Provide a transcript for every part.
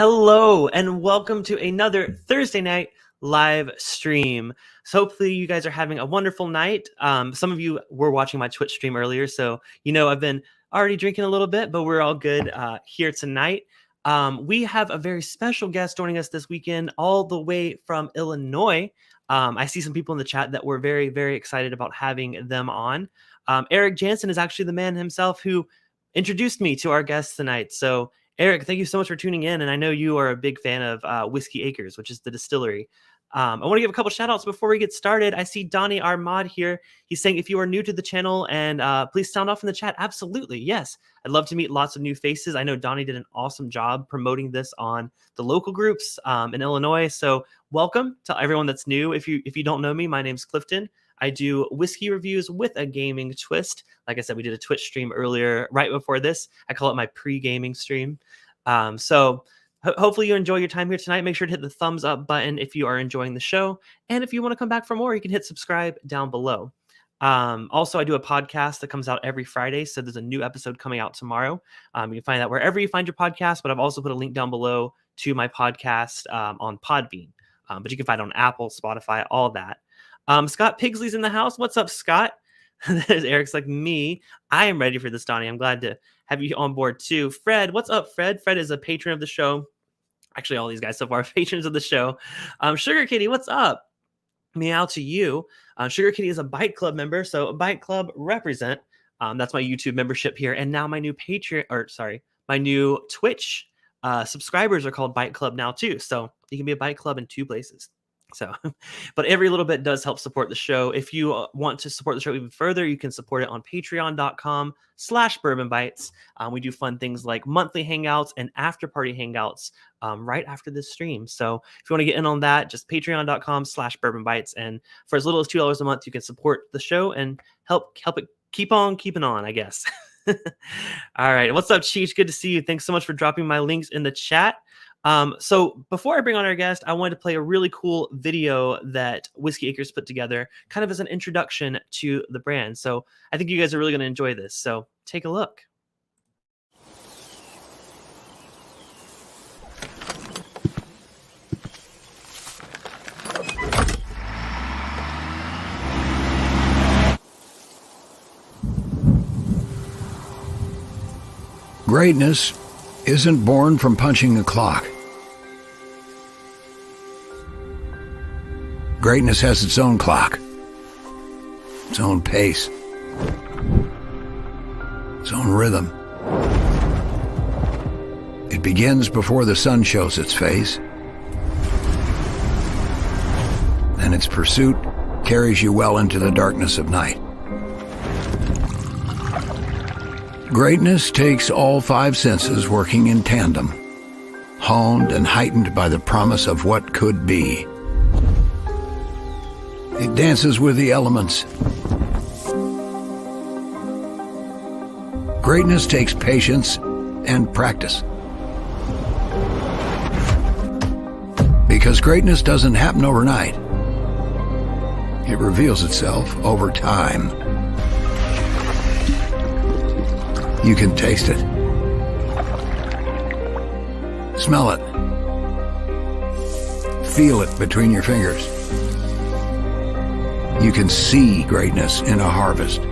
Hello and welcome to another Thursday night live stream. So hopefully you guys are having a wonderful night. Some of you were watching my Twitch stream earlier, so you know I've been already drinking a little bit, but we're all good here tonight. We have a very special guest joining us this weekend all the way from Illinois. I see some people in the chat that were very, very excited about having them on. Eric Jansen is actually the man himself who introduced me to our guests tonight. So Eric, thank you so much for tuning in. And I know you are a big fan of Whiskey Acres, which is the distillery. I want to give a couple shout outs before we get started. I see Donnie Armad here. He's saying, if you are new to the channel, and please sound off in the chat. Absolutely. Yes. I'd love to meet lots of new faces. I know Donnie did an awesome job promoting this on the local groups in Illinois. So welcome to everyone that's new. If you don't know me, my name's Clifton. I do whiskey reviews with a gaming twist. Like I said, we did a Twitch stream earlier, right before this. I call it my pre-gaming stream. So hopefully you enjoy your time here tonight. Make sure to hit the thumbs up button if you are enjoying the show. And if you want to come back for more, you can hit subscribe down below. Also, I do a podcast that comes out every Friday. So there's a new episode coming out tomorrow. You can find that wherever you find your podcast, but I've also put a link down below to my podcast on Podbean. But you can find it on Apple, Spotify, all that. Scott Pigsley's in the house. What's up, Scott? There's Eric's like me. I am ready for this, Donnie. I'm glad to have you on board too. Fred, what's up, Fred? Fred is a patron of the show. Actually, all these guys so far are patrons of the show. Sugar Kitty, what's up? Meow to you. Sugar Kitty is a Bite Club member, so Bite Club represent. That's my YouTube membership here, and now my new my new Twitch subscribers are called Bite Club now too. So you can be a Bite Club in two places. So, but every little bit does help support the show. If you want to support the show even further, you can support it on patreon.com/Bourbon Bytes. We do fun things like monthly hangouts and after party hangouts right after this stream. So if you want to get in on that, just patreon.com/Bourbon Bytes. And for as little as $2 a month, you can support the show and help it keep on keeping on, I guess. All right. What's up, Cheech? Good to see you. Thanks so much for dropping my links in the chat. So before I bring on our guest, I wanted to play a really cool video that Whiskey Acres put together kind of as an introduction to the brand. So I think you guys are really going to enjoy this. So take a look. Greatness isn't born from punching a clock. Greatness has its own clock, its own pace, its own rhythm. It begins before the sun shows its face, and its pursuit carries you well into the darkness of night. Greatness takes all five senses working in tandem, honed and heightened by the promise of what could be. It dances with the elements. Greatness takes patience and practice. Because greatness doesn't happen overnight. It reveals itself over time. You can taste it. Smell it. Feel it between your fingers. You can see greatness in a harvest.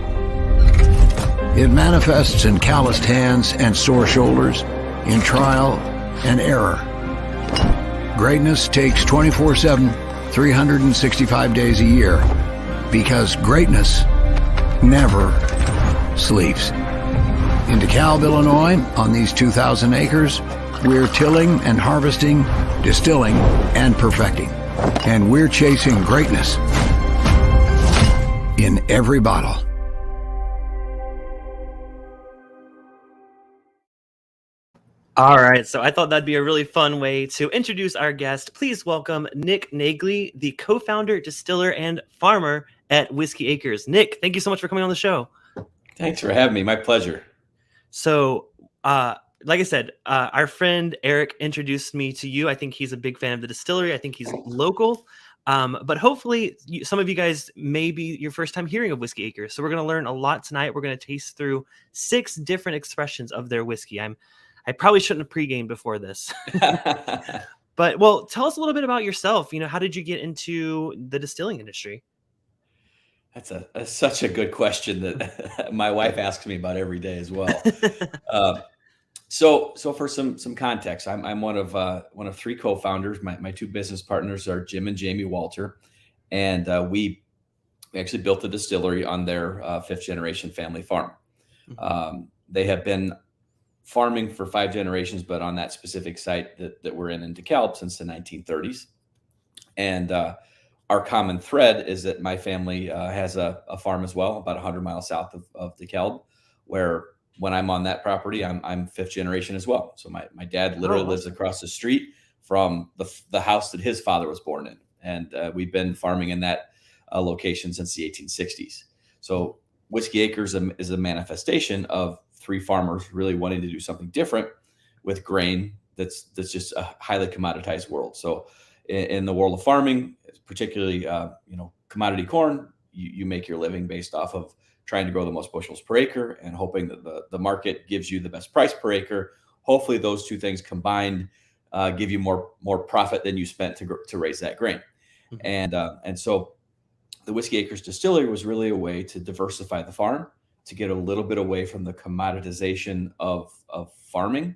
It manifests in calloused hands and sore shoulders, in trial and error. Greatness takes 24/7, 365 days a year, because greatness never sleeps. In DeKalb, Illinois, on these 2,000 acres, we're tilling and harvesting, distilling and perfecting. And we're chasing greatness in every bottle. All right, so I thought that'd be a really fun way to introduce our guest. Please welcome Nick Nagele, the co-founder, distiller, and farmer at Whiskey Acres. Nick, thank you so much for coming on the show. Thanks for having me. My pleasure. So, like I said, our friend Eric introduced me to you. I think he's a big fan of the distillery. I think he's local. But hopefully some of you guys may be your first time hearing of Whiskey Acres. So we're going to learn a lot tonight. We're going to taste through 6 different expressions of their whiskey. I I probably shouldn't have pre-gamed before this. But well, tell us a little bit about yourself. How did you get into the distilling industry? That's such a good question that my wife asks me about every day as well. So for some context, I'm one of three co-founders. My two business partners are Jim and Jamie Walter, and we actually built the distillery on their fifth generation family farm. They have been farming for 5 generations, but on that specific site that we're in DeKalb since the 1930s. And our common thread is that my family has a farm as well, about 100 miles south of DeKalb, where when I'm on that property, I'm fifth generation as well. So my dad literally lives across the street from the house that his father was born in. And we've been farming in that location since the 1860s. So Whiskey Acres is a manifestation of 3 farmers really wanting to do something different with grain that's just a highly commoditized world. So in the world of farming, particularly commodity corn, you make your living based off of trying to grow the most bushels per acre and hoping that the market gives you the best price per acre. Hopefully those two things combined give you more profit than you spent to raise that grain. And so the Whiskey Acres Distillery was really a way to diversify the farm, to get a little bit away from the commoditization of farming,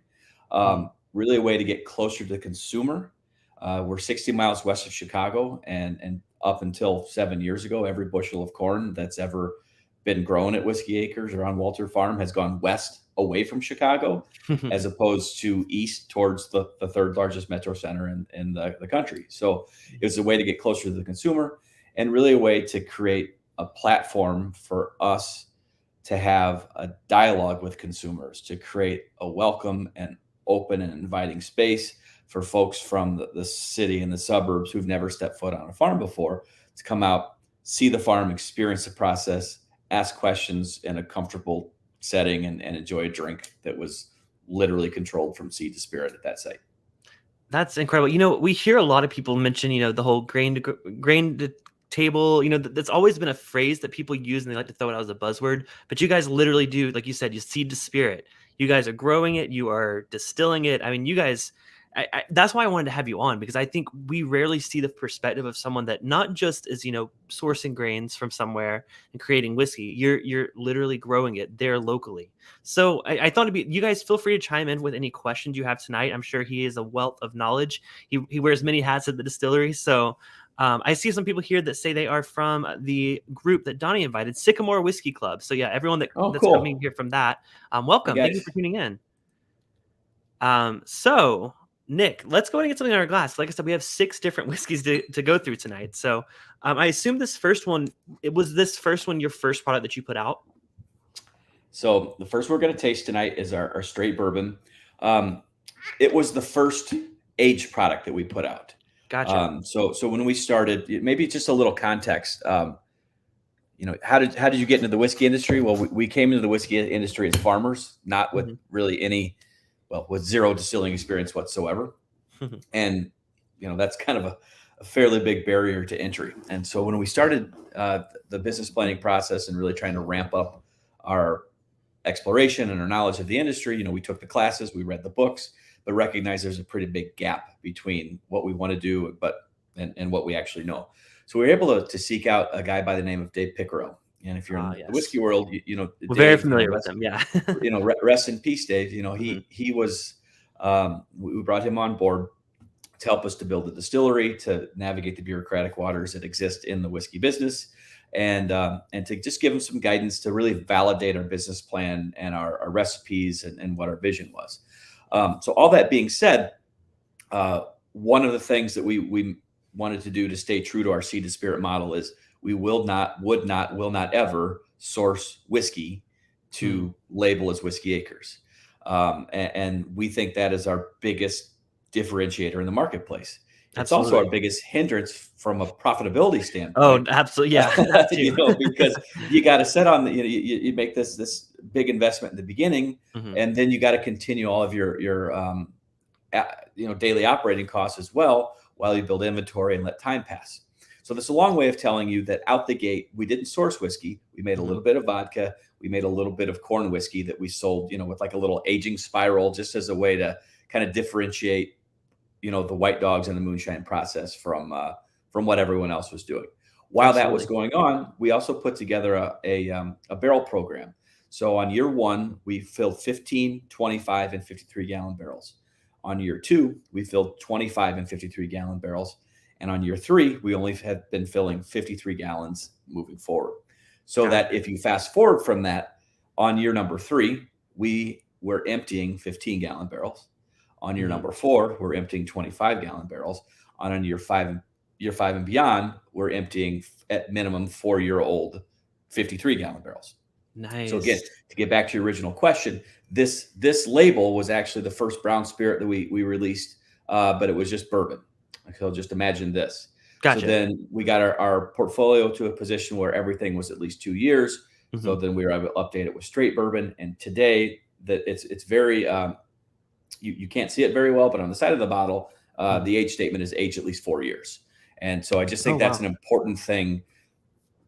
really a way to get closer to the consumer. We're 60 miles west of Chicago, and up until 7 years ago, every bushel of corn that's ever been grown at Whiskey Acres or on Walter Farm has gone west away from Chicago, as opposed to east towards the third largest metro center in the country. So it was a way to get closer to the consumer, and really a way to create a platform for us to have a dialogue with consumers, to create a welcome and open and inviting space for folks from the city and the suburbs who've never stepped foot on a farm before to come out, see the farm, experience the process, ask questions in a comfortable setting, and enjoy a drink that was literally controlled from seed to spirit at that site. That's incredible. We hear a lot of people mention, the whole grain to table, that's always been a phrase that people use, and they like to throw it out as a buzzword, but you guys literally do, like you said, you seed to spirit. You guys are growing it, you are distilling it. I mean, you guys, that's why I wanted to have you on, because I think we rarely see the perspective of someone that not just is, sourcing grains from somewhere and creating whiskey. You're literally growing it there locally. So I thought you guys feel free to chime in with any questions you have tonight. I'm sure he is a wealth of knowledge. He wears many hats at the distillery. So I see some people here that say they are from the group that Donnie invited, Sycamore Whiskey Club. So yeah, everyone that's cool. Coming here from that, welcome. Thank you for tuning in. So Nick, let's go ahead and get something in our glass. Like I said, we have 6 different whiskeys to go through tonight. So I assume this first one your first product that you put out? So the first we're going to taste tonight is our straight bourbon. It was the first aged product that we put out. Gotcha. So when we started, maybe just a little context. How did you get into the whiskey industry? Well, we came into the whiskey industry as farmers, not with really with zero distilling experience whatsoever. And, that's kind of a fairly big barrier to entry. And so when we started the business planning process and really trying to ramp up our exploration and our knowledge of the industry, we took the classes, we read the books, but recognized there's a pretty big gap between what we want to do, and what we actually know. So we were able to seek out a guy by the name of Dave Pickerel. And if you're in the whiskey world, we're Dave, very familiar with him. Yeah. Rest in peace, Dave. He was, we brought him on board to help us to build the distillery, to navigate the bureaucratic waters that exist in the whiskey business, and to just give him some guidance to really validate our business plan and our recipes and what our vision was. So all that being said, one of the things that we wanted to do to stay true to our seed to spirit model is we will not ever source whiskey to label as Whiskey Acres. And we think that is our biggest differentiator in the marketplace. It's also our biggest hindrance from a profitability standpoint. Oh, absolutely. Yeah. Because you got to set on you make this big investment in the beginning, and then you got to continue all of your daily operating costs as well while you build inventory and let time pass. So that's a long way of telling you that out the gate, we didn't source whiskey. We made a Mhm. little bit of vodka. We made a little bit of corn whiskey that we sold, with like a little aging spiral, just as a way to kind of differentiate, the white dogs and the moonshine process from what everyone else was doing. While that was Absolutely. going on, we also put together a barrel program. So on year one, we filled 15, 25, and 53 gallon barrels. On year two, we filled 25 and 53 gallon barrels. And on year three, we only have been filling 53 gallons moving forward. So Got that if you fast forward from that, on year number three, we were emptying 15 gallon barrels. On year Mhm. number four, we're emptying 25 gallon barrels. On year five and beyond, we're emptying at minimum 4-year-old 53 gallon barrels. So again, Nice. to get back to your original question, this label was actually the first brown spirit that we released, but it was just bourbon. So just imagine this. So Gotcha. then we got our portfolio to a position where everything was at least 2 years. So Mhm. then we were able to update it with straight bourbon. And today that it's very you can't see it very well, but on the side of the bottle, Mhm. the age statement is aged at least 4 years. And so I just Oh, think that's wow. an important thing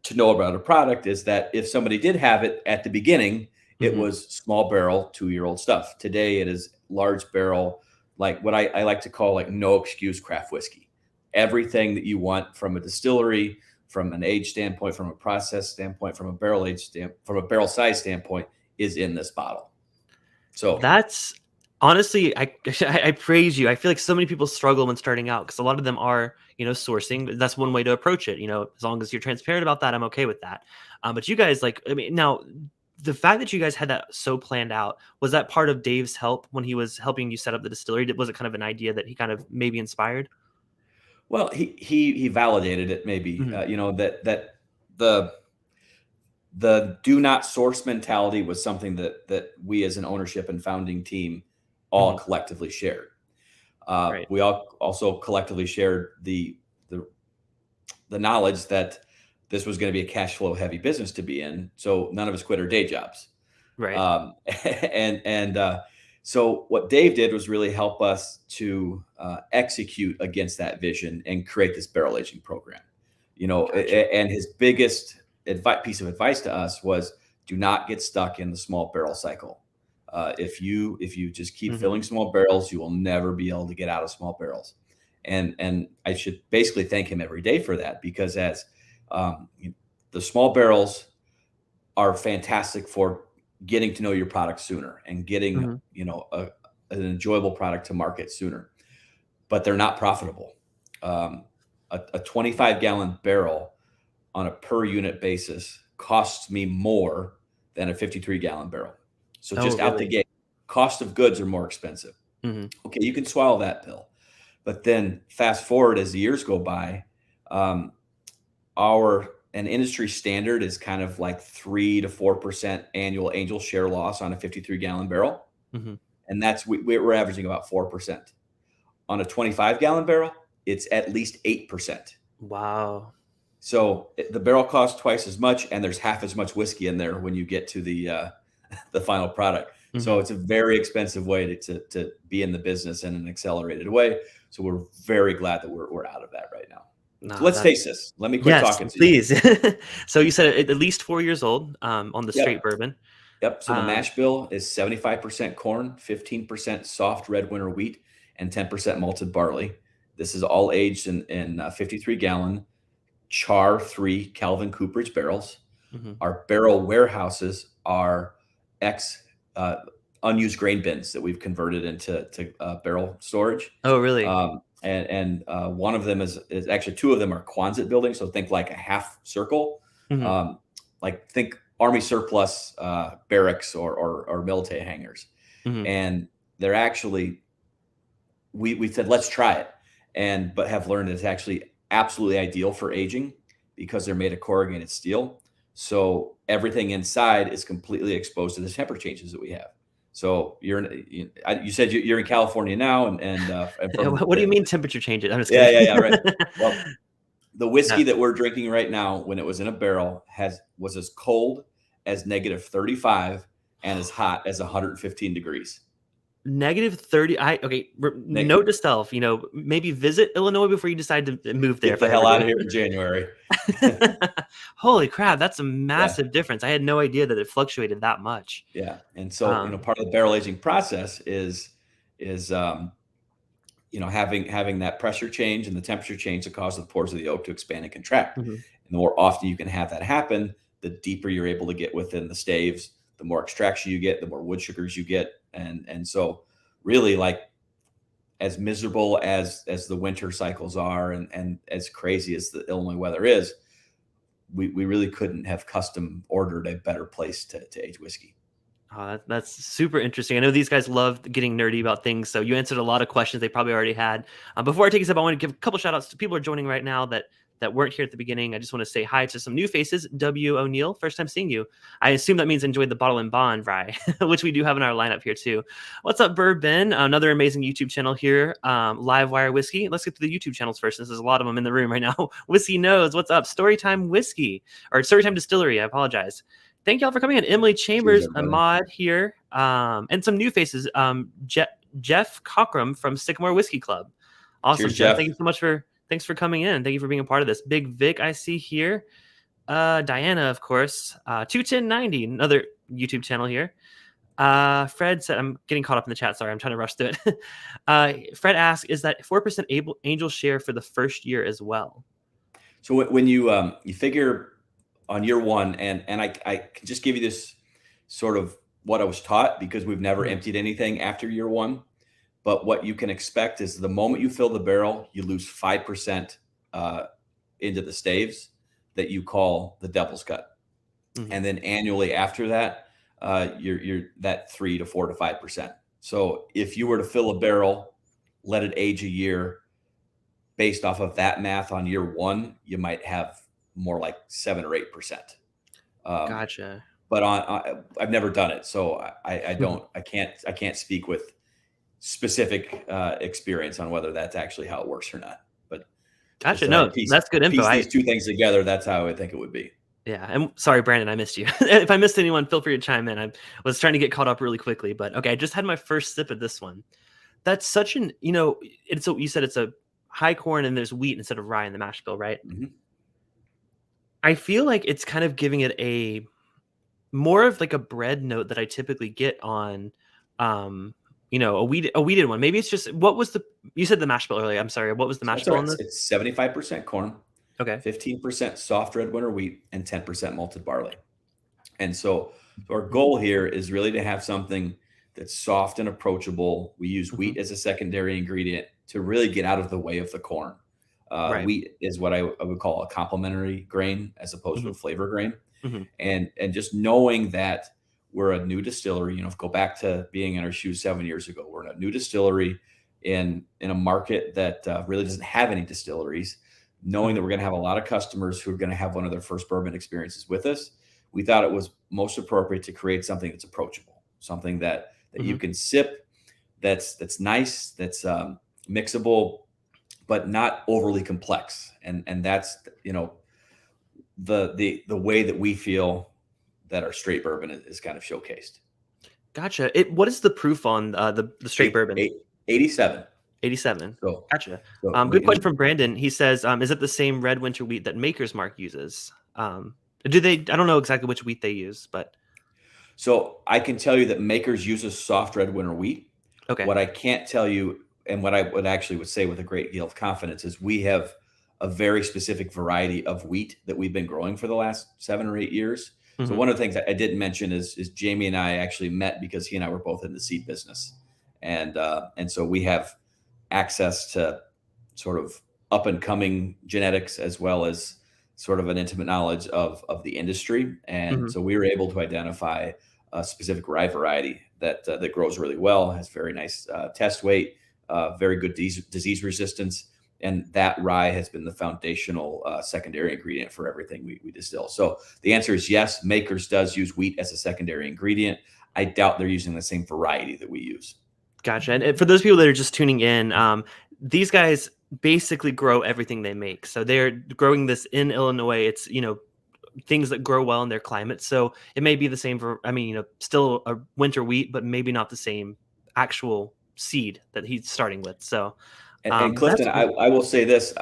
to know about a product, is that if somebody did have it at the beginning, it Mhm. was small barrel 2-year-old stuff. Today it is large barrel, like what I like to call like no excuse craft whiskey. Everything that you want from a distillery, from an age standpoint, from a process standpoint, from a from a barrel size standpoint, is in this bottle. So That's honestly, I I praise you. I feel like so many people struggle when starting out because a lot of them are, sourcing. That's one way to approach it. As long as you're transparent about that, I'm okay with that. But you guys, like, I mean, now the fact that you guys had that so planned out, was that part of Dave's help when he was helping you set up the distillery? Was it kind of an idea that he kind of maybe inspired? well, he validated it, maybe, Mhm. that the do not source mentality was something that we as an ownership and founding team all Mhm. collectively shared. Right. We all also collectively shared the the knowledge that this was going to be a cash flow heavy business to be in. So none of us quit our day jobs. Right. Um, so what Dave did was really help us to execute against that vision and create this barrel aging program. Gotcha. And his biggest piece of advice to us was, do not get stuck in the small barrel cycle. If you just keep Mhm. filling small barrels, you will never be able to get out of small barrels. And I should basically thank him every day for that, because as um, the small barrels are fantastic for getting to know your product sooner and getting Mhm. an enjoyable product to market sooner, but they're not profitable. A 25 gallon barrel on a per unit basis costs me more than a 53 gallon barrel. So Oh, just out the really? gate, cost of goods are more expensive. Mhm. Okay, you can swallow that pill. But then fast forward as the years go by, um, our an industry standard is kind of like 3 to 4% annual angel share loss on a 53 gallon barrel, Mhm. and we're averaging about 4%. On a 25 gallon barrel, it's at least 8%. Wow. So the barrel costs twice as much, and there's half as much whiskey in there when you get to the final product. So Mhm. it's a very expensive way to be in the business in an accelerated way. So we're very glad that we're out of that right now. So Nah, let's taste that's this. Let me quit yes, talking to you. please. So you said at least 4 years old, on the straight Yep. bourbon. Yep. So the Um, mash bill is 75% corn, 15% soft red winter wheat, and 10% malted barley. This is all aged in 53 gallon char 3 Calvin Cooperage barrels. mhm. Our barrel warehouses are ex uh, unused grain bins that we've converted into barrel storage. Oh, really? One of them is actually, two of them are Quonset buildings. So think like a half circle, Mhm. um, like think army surplus barracks or military hangars. Mhm. And they're actually, we said, let's try it. But have learned it's actually absolutely ideal for aging because they're made of corrugated steel. So everything inside is completely exposed to the temperature changes that we have. So you said you're in California now, and from What do you mean temperature changes? I'm just yeah, kidding. yeah, yeah, right. Well, the whiskey Yeah. that we're drinking right now, when it was in a barrel, was as cold as -35 and as hot as 115 degrees. -30. Nick, Note to self, maybe visit Illinois before you decide to move there. get the hell out of here in January. Holy crap, that's a Yeah. massive difference. I had no idea that it fluctuated that much. Yeah. And so, part of the barrel aging process is having that pressure change and the temperature change that causes the pores of the oak to expand and contract. Mhm. And the more often you can have that happen, the deeper you're able to get within the staves, the more extraction you get, the more wood sugars you get. And so really, like, as miserable as the winter cycles are and as crazy as the Illinois weather is, we really couldn't have custom ordered a better place to age whiskey. Oh, that's super interesting. I know these guys love getting nerdy about things, so you answered a lot of questions they probably already had. Before I take a step, I want to give a couple shout outs to people who are joining right now that weren't here at the beginning. I just want to say hi to some new faces. W. O'Neill, first time seeing you. I assume that means enjoyed the Bottle and Bond Rye, which we do have in our lineup here too. What's up, Bourbon? Another amazing YouTube channel here. Live Wire Whiskey. Let's get to the YouTube channels first. There's a lot of them in the room right now. Whiskey Knows. What's up? Storytime Whiskey, or Storytime Distillery. I apologize. Thank y'all for coming in. Emily Chambers, Ahmad here, and some new faces. Jeff Cockrum from Sycamore Whiskey Club. Awesome, Cheers, Jeff. Thank you so much thanks for coming in. Thank you for being a part of this. Big Vic, I see here. Diana, of course. 21090, another YouTube channel here. Fred said, I'm getting caught up in the chat. Sorry, I'm trying to rush through it. Fred asked, is that 4% angel share for the first year as well? So when you figure on year one, and I can just give you this sort of what I was taught, because we've never emptied anything after year one. But what you can expect is the moment you fill the barrel, you lose 5% into the staves that you call the devil's cut. Mm-hmm. And then annually after that, you're that 3 to 4 to 5%. So if you were to fill a barrel, let it age a year, based off of that math on year one, you might have more like 7 or 8%. Gotcha. But I've never done it, so I can't speak with specific experience on whether that's actually how it works or not. But gotcha. No, that's good info. Piece these two things together, that's how I think it would be. Yeah. And sorry, Brandon, I missed you. If I missed anyone, feel free to chime in. I was trying to get caught up really quickly, but okay. I just had my first sip of this one. That's such an, you said it's a high corn and there's wheat instead of rye in the mash bill, right? Mm-hmm. I feel like it's kind of giving it a more of like a bread note that I typically get on, a wheated one. Maybe it's just, you said the mash bill earlier. I'm sorry. What was the mash bill on this? It's 75% corn. Okay. 15% soft red winter wheat and 10% malted barley. And so our goal here is really to have something that's soft and approachable. We use wheat as a secondary ingredient to really get out of the way of the corn. Right. Wheat is what I would call a complementary grain as opposed to a flavor grain. Mm-hmm. And just knowing that we're a new distillery, go back to being in our shoes 7 years ago. We're in a new distillery in a market that really doesn't have any distilleries. Knowing that we're going to have a lot of customers who are going to have one of their first bourbon experiences with us, we thought it was most appropriate to create something that's approachable, something that you can sip, that's nice, that's mixable, but not overly complex. And that's, the way that we feel that our straight bourbon is kind of showcased. Gotcha. What is the proof on the straight bourbon? 87. 87. So, gotcha. Good question from Brandon. He says, is it the same red winter wheat that Maker's Mark uses? I don't know exactly which wheat they use, but. So I can tell you that Maker's uses soft red winter wheat. Okay. What I can't tell you, and what I would say with a great deal of confidence, is we have a very specific variety of wheat that we've been growing for the last 7 or 8 years. Mm-hmm. So one of the things that I didn't mention is Jamie and I actually met because he and I were both in the seed business. And so we have access to sort of up and coming genetics as well as sort of an intimate knowledge of the industry. And so we were able to identify a specific rye variety that grows really well, has very nice test weight, very good disease resistance. And that rye has been the foundational secondary ingredient for everything we distill. So the answer is yes, Maker's does use wheat as a secondary ingredient. I doubt they're using the same variety that we use. Gotcha. And for those people that are just tuning in, these guys basically grow everything they make. So they're growing this in Illinois. It's, things that grow well in their climate. So it may be the same for, still a winter wheat, but maybe not the same actual seed that he's starting with. So, And that's Clifton, cool. I will say this,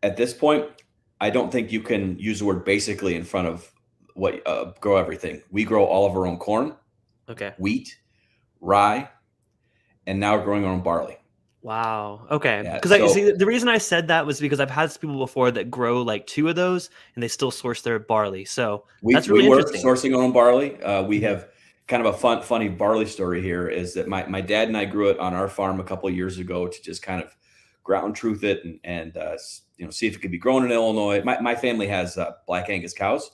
at this point, I don't think you can use the word basically in front of what grow everything. We grow all of our own corn, Okay. wheat, rye, and now we're growing our own barley. Wow. Okay. Yeah. Because I So see the reason I said that was because I've had people before that grow like 2 of those and they still source their barley. So that's we really were interesting. sourcing our own barley. We Mhm. have kind of a funny barley story here is that my dad and I grew it on our farm a couple of years ago to just kind of ground truth it and see if it could be grown in Illinois. My family has Black Angus cows,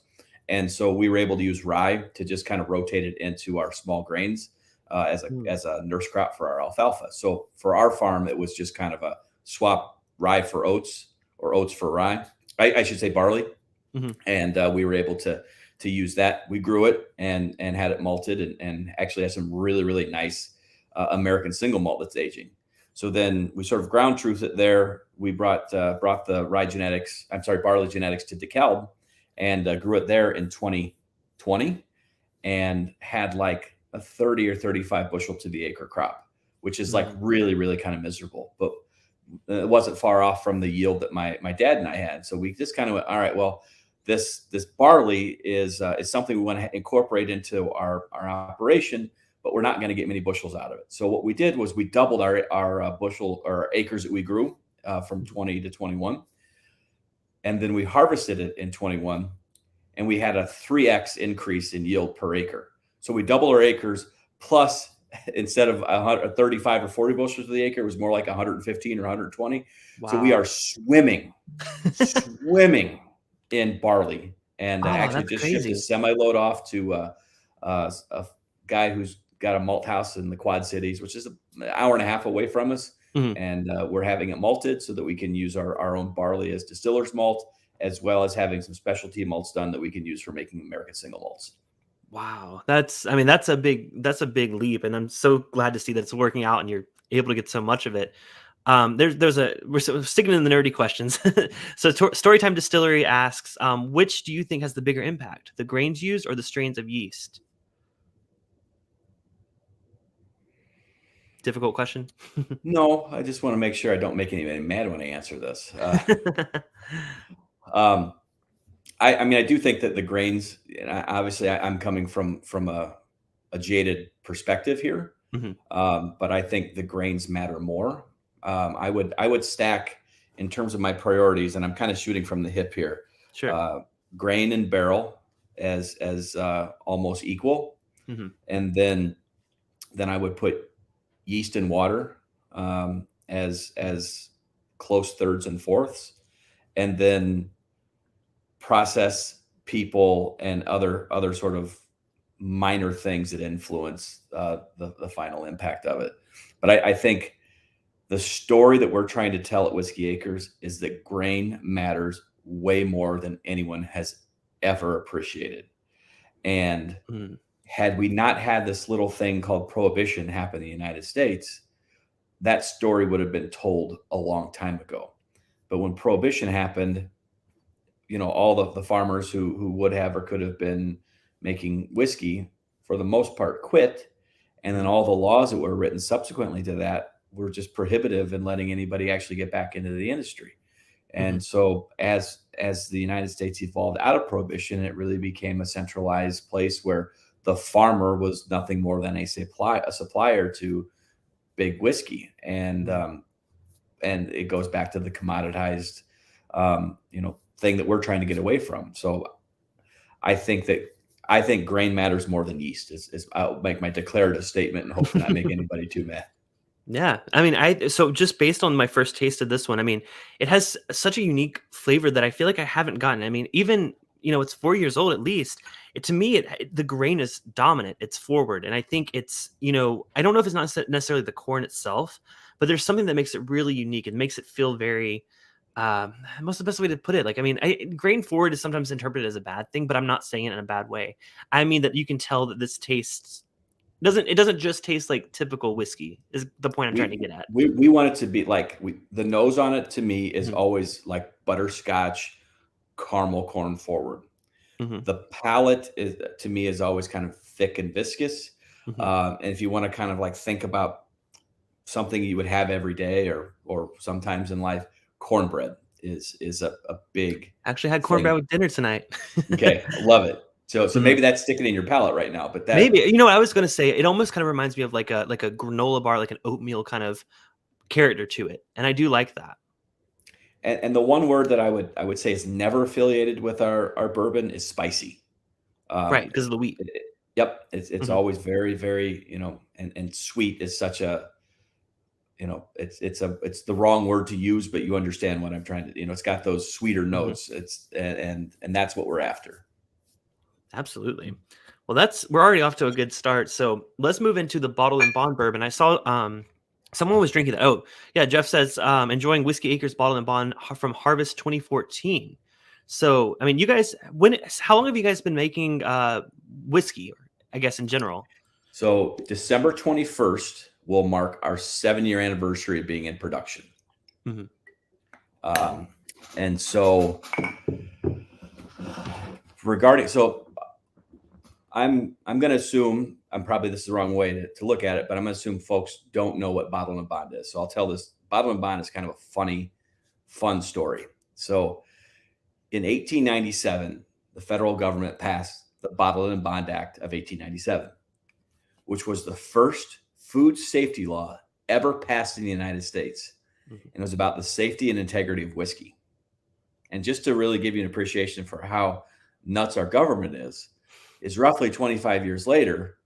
and so we were able to use rye to just kind of rotate it into our small grains Mm. as a nurse crop for our alfalfa. So for our farm, it was just kind of a swap rye for oats or oats for rye. I should say barley, Mhm. and we were able to use that. We grew it and had it malted and actually has some really nice American single malt that's aging. So then we sort of ground truth it there. We brought the barley genetics to DeKalb and grew it there in 2020 and had like a 30 or 35 bushel to the acre crop, which is like Mm. really kind of miserable, but it wasn't far off from the yield that my dad and I had. So we just kind of went, all right, well, this barley is something we want to incorporate into our operation, but we're not going to get many bushels out of it. So what we did was we doubled our bushel or acres that we grew from 20 to 21, and then we harvested it in 21, and we had a 3x increase in yield per acre. So we doubled our acres plus. Instead of 35 or 40 bushels to the acre, it was more like 115 or 120. Wow. So we are swimming in barley, and actually that's just crazy. shipped a semi-load off to a guy who's got a malt house in the Quad Cities, which is an hour and a half away from us. Mhm. And we're having it malted so that we can use our own barley as distiller's malt, as well as having some specialty malts done that we can use for making American single malts. Wow. That's a big leap. And I'm so glad to see that it's working out and you're able to get so much of it. We're sticking in the nerdy questions. So Storytime Distillery asks, which do you think has the bigger impact, the grains used or the strains of yeast? Difficult question. No, I just want to make sure I don't make anybody mad when I answer this. I mean, I do think that the grains, and obviously I'm coming from a jaded perspective here, Mhm. but I think the grains matter more. I would stack in terms of my priorities, and I'm kind of shooting from the hip here. Sure. Grain and barrel as almost equal, Mhm. and then I would put yeast and water as close thirds and fourths, and then process, people, and other sort of minor things that influence the final impact of it. But I think the story that we're trying to tell at Whiskey Acres is that grain matters way more than anyone has ever appreciated. And Mm. had we not had this little thing called prohibition happen in the United States, that story would have been told a long time ago. But when prohibition happened, all the farmers who would have or could have been making whiskey, for the most part, quit. And then all the laws that were written subsequently to that were just prohibitive in letting anybody actually get back into the industry. And so as the United States evolved out of prohibition, it really became a centralized place where the farmer was nothing more than a supplier to big whiskey. And it goes back to the commoditized, thing that we're trying to get away from. So I think grain matters more than yeast. I'll make my declarative statement and hope to not make anybody too mad. Yeah. I mean, so just based on my first taste of this one, I mean, it has such a unique flavor that I feel like I haven't gotten. I mean, even, it's 4 years old at least. To me, the grain is dominant. It's forward. And I think it's, I don't know if it's not necessarily the corn itself, but there's something that makes it really unique. It makes it feel very, what's the best way to put it? Like, I mean, grain forward is sometimes interpreted as a bad thing, but I'm not saying it in a bad way. I mean that you can tell that this tastes doesn't just taste like typical whiskey is the point I'm trying to get at. We want it to be like the nose on it to me is Mhm. always like butterscotch, caramel corn forward. Mhm. The palate to me is always kind of thick and viscous. And if you want to kind of like think about something you would have every day or sometimes in life, cornbread is a big. Actually had cornbread with dinner tonight. Okay, I love it. So maybe that's sticking in your palate right now, but maybe, you know what I was going to say, it almost kind of reminds me of like a granola bar, like an oatmeal kind of character to it. And I do like that. And the one word that I would say is never affiliated with our bourbon is spicy. Right, because of the wheat. Yep. It's always very, very, and sweet is such a, it's the wrong word to use, but you understand what I'm trying to, it's got those sweeter notes. And that's what we're after. Absolutely. Well, we're already off to a good start. So let's move into the bottled and bond bourbon. I saw someone was drinking that. Oh, yeah. Jeff says enjoying Whiskey Acres bottled and bond from Harvest 2014. So, I mean, you guys, how long have you guys been making whiskey, I guess, in general? So December 21st will mark our 7-year anniversary of being in production. And so I'm going to assume, this is the wrong way to look at it, but I'm going to assume folks don't know what bottle and bond is. So I'll tell this. Bottle and bond is kind of a funny, fun story. So in 1897, the federal government passed the Bottle and Bond Act of 1897, which was the first food safety law ever passed in the United States. And it was about the safety and integrity of whiskey. And just to really give you an appreciation for how nuts our government is roughly 25 years later,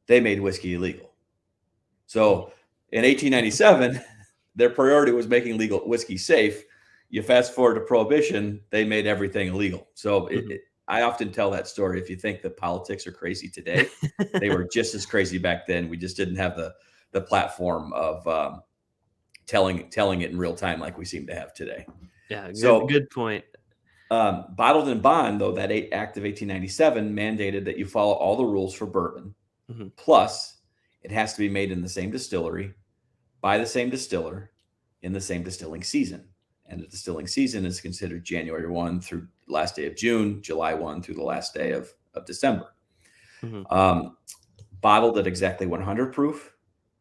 they made whiskey illegal. So in 1897, their priority was making legal whiskey safe. You fast forward to Prohibition, they made everything illegal. So I often tell that story. If you think that politics are crazy today, they were just as crazy back then. We just didn't have the platform of telling it in real time like we seem to have today. Yeah, good point. Bottled and bond, though, that Act of 1897 mandated that you follow all the rules for bourbon. Plus, it has to be made in the same distillery, by the same distiller, in the same distilling season. And the distilling season is considered January 1 through the last day of June, July 1 through the last day of December. Bottled at exactly 100 proof,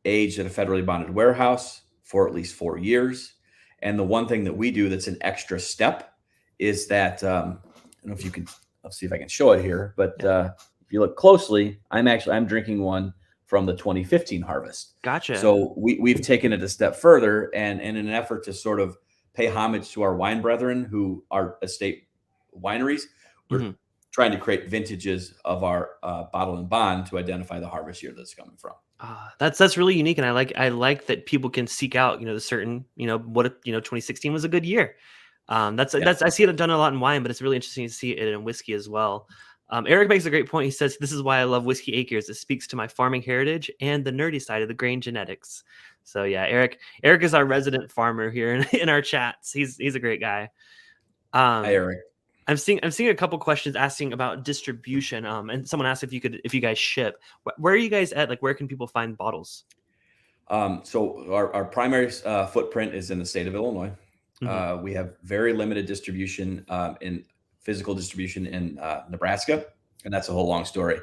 aged at a federally bonded warehouse for at least 4 years. And the one thing that we do that's an extra step is that, I don't know if you can, I'll see if I can show it here, but if you look closely, I'm drinking one from the 2015 harvest. Gotcha. So we've taken it a step further, and in an effort to sort of pay homage to our wine brethren who are estate wineries, we're trying to create vintages of our bottle and bond to identify the harvest year that's coming from. That's really unique, and I like that people can seek out the certain what if 2016 was a good year. That's I see it done a lot in wine, but it's really interesting to see it in whiskey as well. Eric makes a great point. He says, "This is why I love Whiskey Acres. It speaks to my farming heritage and the nerdy side of the grain genetics." So yeah, Eric is our resident farmer here in our chats. He's a great guy. Hi, Eric. I'm seeing a couple questions asking about distribution. And someone asked if you guys ship. Where are you guys at? Like, where can people find bottles? So our primary footprint is in the state of Illinois. We have very limited distribution in physical distribution in Nebraska, and that's a whole long story.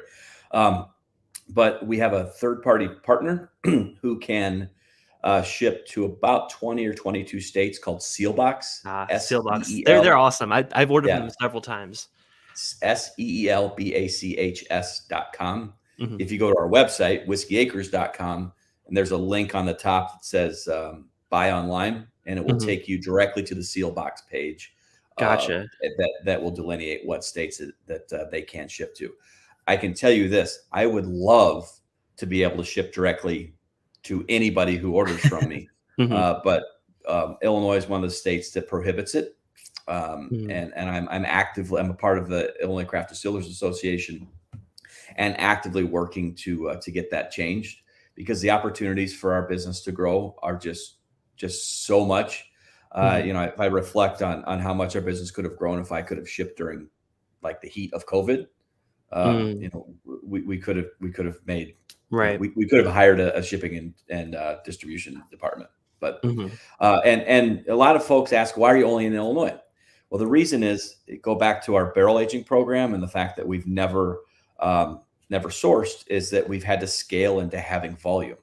But we have a third-party partner who can ship to about 20 or 22 states called Sealbox. Sealbox. They're awesome. I've ordered them several times. SEELBACHS.com. If you go to our website, whiskeyacres.com, and there's a link on the top that says buy online, and it will take you directly to the Sealbox page. Gotcha. That will delineate what states that they can ship to. I can tell you this: I would love to be able to ship directly to anybody who orders from me, but Illinois is one of the states that prohibits it. And I'm a part of the Illinois Craft Distillers Association, and actively working to get that changed, because the opportunities for our business to grow are just so much. If I reflect on how much our business could have grown if I could have shipped during like the heat of COVID, we could have made, right. We could have hired a shipping and distribution department, but and a lot of folks ask, why are you only in Illinois? Well, the reason is, go back to our barrel aging program and the fact that we've never never sourced is that we've had to scale into having volume.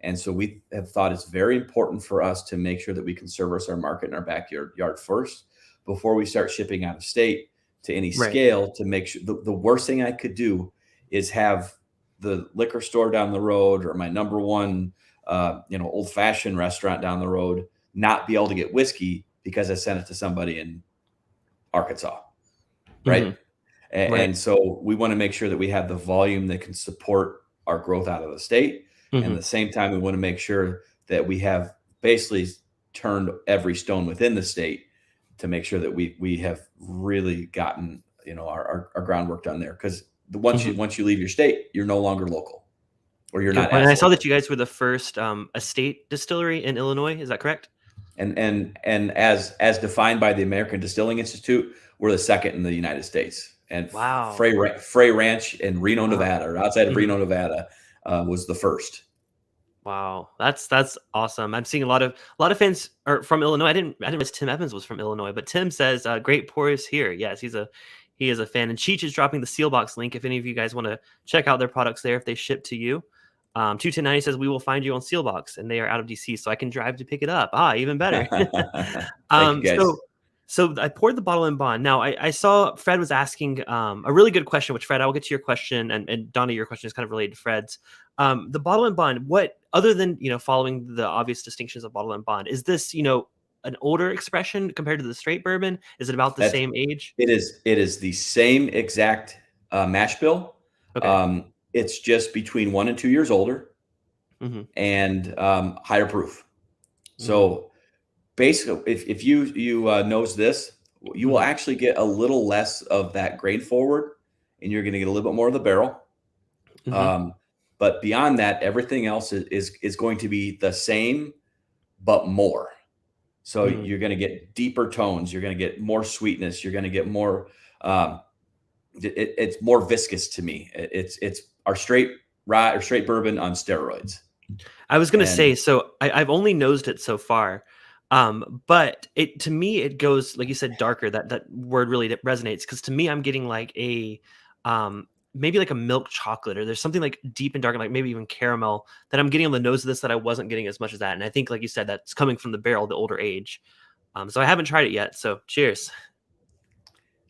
And so we have thought it's very important for us to make sure that we can service our market in our backyard first before we start shipping out of state to any scale, to make sure the worst thing I could do is have the liquor store down the road or my number one, old fashioned restaurant down the road not be able to get whiskey because I sent it to somebody in Arkansas. Right. And so we want to make sure that we have the volume that can support our growth out of the state. And at the same time, we want to make sure that we have basically turned every stone within the state to make sure that we have really gotten, our groundwork done there. Because once you leave your state, you're no longer local, or you're not. And I saw that you guys were the first estate distillery in Illinois. Is that correct? And as defined by the American Distilling Institute, we're the second in the United States. And Frey Ranch in Reno, Nevada, or outside of Reno, Nevada, was the first. Wow, that's awesome. I'm seeing a lot of fans are from Illinois. I didn't realize Tim Evans was from Illinois, but Tim says great pours here. Yes, he is a fan. And Cheech is dropping the Sealbox link if any of you guys want to check out their products there if they ship to you. 21090 says we will find you on Sealbox, and they are out of DC, so I can drive to pick it up. Even better. Thank you guys. So I poured the bottle in bond. Now I saw Fred was asking a really good question, which Fred, I will get to your question, and Donna, your question is kind of related to Fred's. The bottle and bond, what other than following the obvious distinctions of bottle and bond, is this an older expression compared to the straight bourbon? Is it about the same age? It is the same exact mash bill. Okay. It's just between 1 and 2 years older, and higher proof. So basically, if you nose this, you will actually get a little less of that grain forward, and you're going to get a little bit more of the barrel. But beyond that, everything else is going to be the same, but more. So you're going to get deeper tones. You're going to get more sweetness. You're going to get more. It's more viscous to me. It's our straight rye or straight bourbon on steroids. I was going to say, so I've only nosed it so far. But to me, it goes, like you said, darker. That word really resonates, because to me, I'm getting like a maybe like a milk chocolate, or there's something like deep and dark, and like maybe even caramel that I'm getting on the nose of this that I wasn't getting as much as that. And I think, like you said, that's coming from the barrel, the older age. So I haven't tried it yet. So cheers.